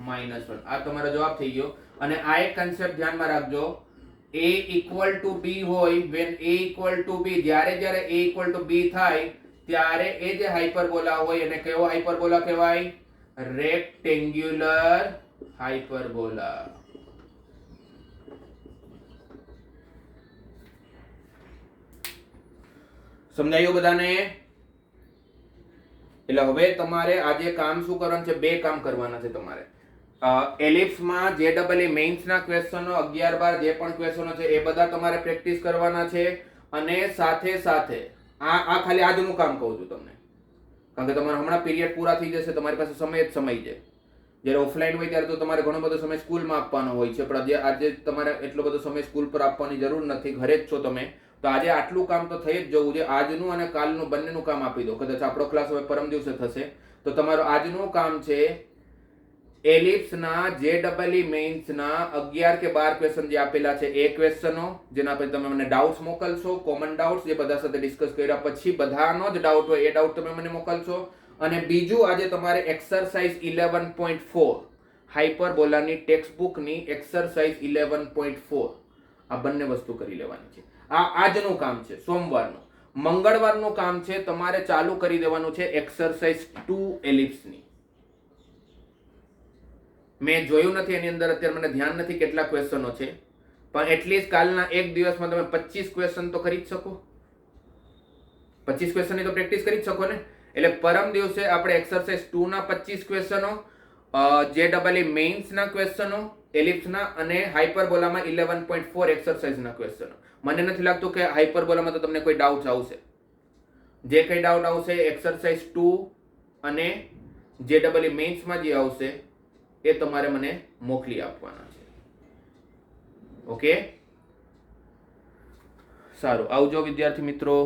-1. આ તમારો જવાબ થઈ ગયો. અને આ એક કન્સેપ્ટ ધ્યાનમાં રાખજો, a ઇક્વલ ટુ b હોય, when a equal to b, જ્યારે a ઇક્વલ ટુ b થાય ત્યારે એ જે હાઇપરબોલા હોય એને કેવો હાઇપરબોલા કહેવાય? Rectangular hyperbola. સમજાયું બધાને? એટલે હવે તમારે આજે કામ શું કરવાનું છે? બે કામ કરવાના છે તમારે. એલિપ્સમાં જે ડબલ મેઇન્સ ના ક્વેશ્ચનો 11 12 જે પણ ક્વેશ્ચનો છે એ બધા તમારે પ્રેક્ટિસ કરવાના છે. અને સાથે સાથે આ ખાલી આજનું કામ કહું છું તમને, કારણ કે તમારે હમણાં પીરિયડ પૂરા થઈ જશે, તમારી પાસે સમય જ સમય છે. જ્યારે ઓફલાઈન હોય ત્યારે તો તમારે ઘણો બધો સમય સ્કૂલમાં આપવાનો હોય છે, પણ આજે તમારે એટલો બધો સમય સ્કૂલ પર આપવાની જરૂર નથી, ઘરે જ છો તમે, તો આજે આટલું કામ તો થઈ જ જવું છે. આજનું અને કાલનું બંનેનું કામ આપી દો. કદાચ આપણો ક્લાસ હવે પરમ દિવસે થશે, તો તમારું આજનું કામ છે એલિપ્સના જે ડબલ મેઇન્સના 11 કે 12 ક્વેશ્ચન જે આપેલા છે એ ક્વેશ્ચનો, જેના પછી તમે મને ડાઉટ્સ મોકલશો, કોમન ડાઉટ્સ જે બધા સાથે ડિસ્કસ કર્યા પછી બધાનો જ ડાઉટ હોય એ ડાઉટ તમે મને મોકલશો. અને બીજું આજે તમારે એક્સરસાઇઝ 11.4 હાઇપરબોલાની ટેક્સ્ટબુકની એક્સરસાઇઝ 11.4 આ બંને વસ્તુ કરી લેવાની છે. આ આજનું કામ છે, સોમવારનું. મંગળવારનું કામ છે તમારે ચાલુ કરી દેવાનું છે એક્સરસાઇઝ 2 એલિપ્સની. મેં જોયું નથી એની અંદર, અત્યારે મને ધ્યાન નથી કેટલા ક્વેશ્ચનો છે, પણ એટલીસ્ટ કાલના એક દિવસમાં તમે 25 ક્વેશ્ચન તો કરી જ શકો. 25 ક્વેશ્ચનની તો પ્રેક્ટિસ કરી જ શકો ને. એટલે પરમ દિવસે આપણે એક્સરસાઇઝ 2 ના 25 ક્વેશ્ચનો, જે ડબલ મેઇન્સ ના ક્વેશ્ચનો, એલિપ્સના અને હાઇપરબોલામાં 11.4 એક્સરસાઇઝ ના ક્વેશ્ચનો. મને નથી લાગતું કે હાઇપરબોલામાં તો તમને કોઈ ડાઉટ આવશે. જે કઈ ડાઉટ આવશે એક્સરસાઇઝ 2 અને જે ડબલ મેઇન્સમાં જે આવશે એ તમારે મને મોકલી આપવાના છે. ઓકે, સારું. આવજો વિદ્યાર્થી મિત્રો.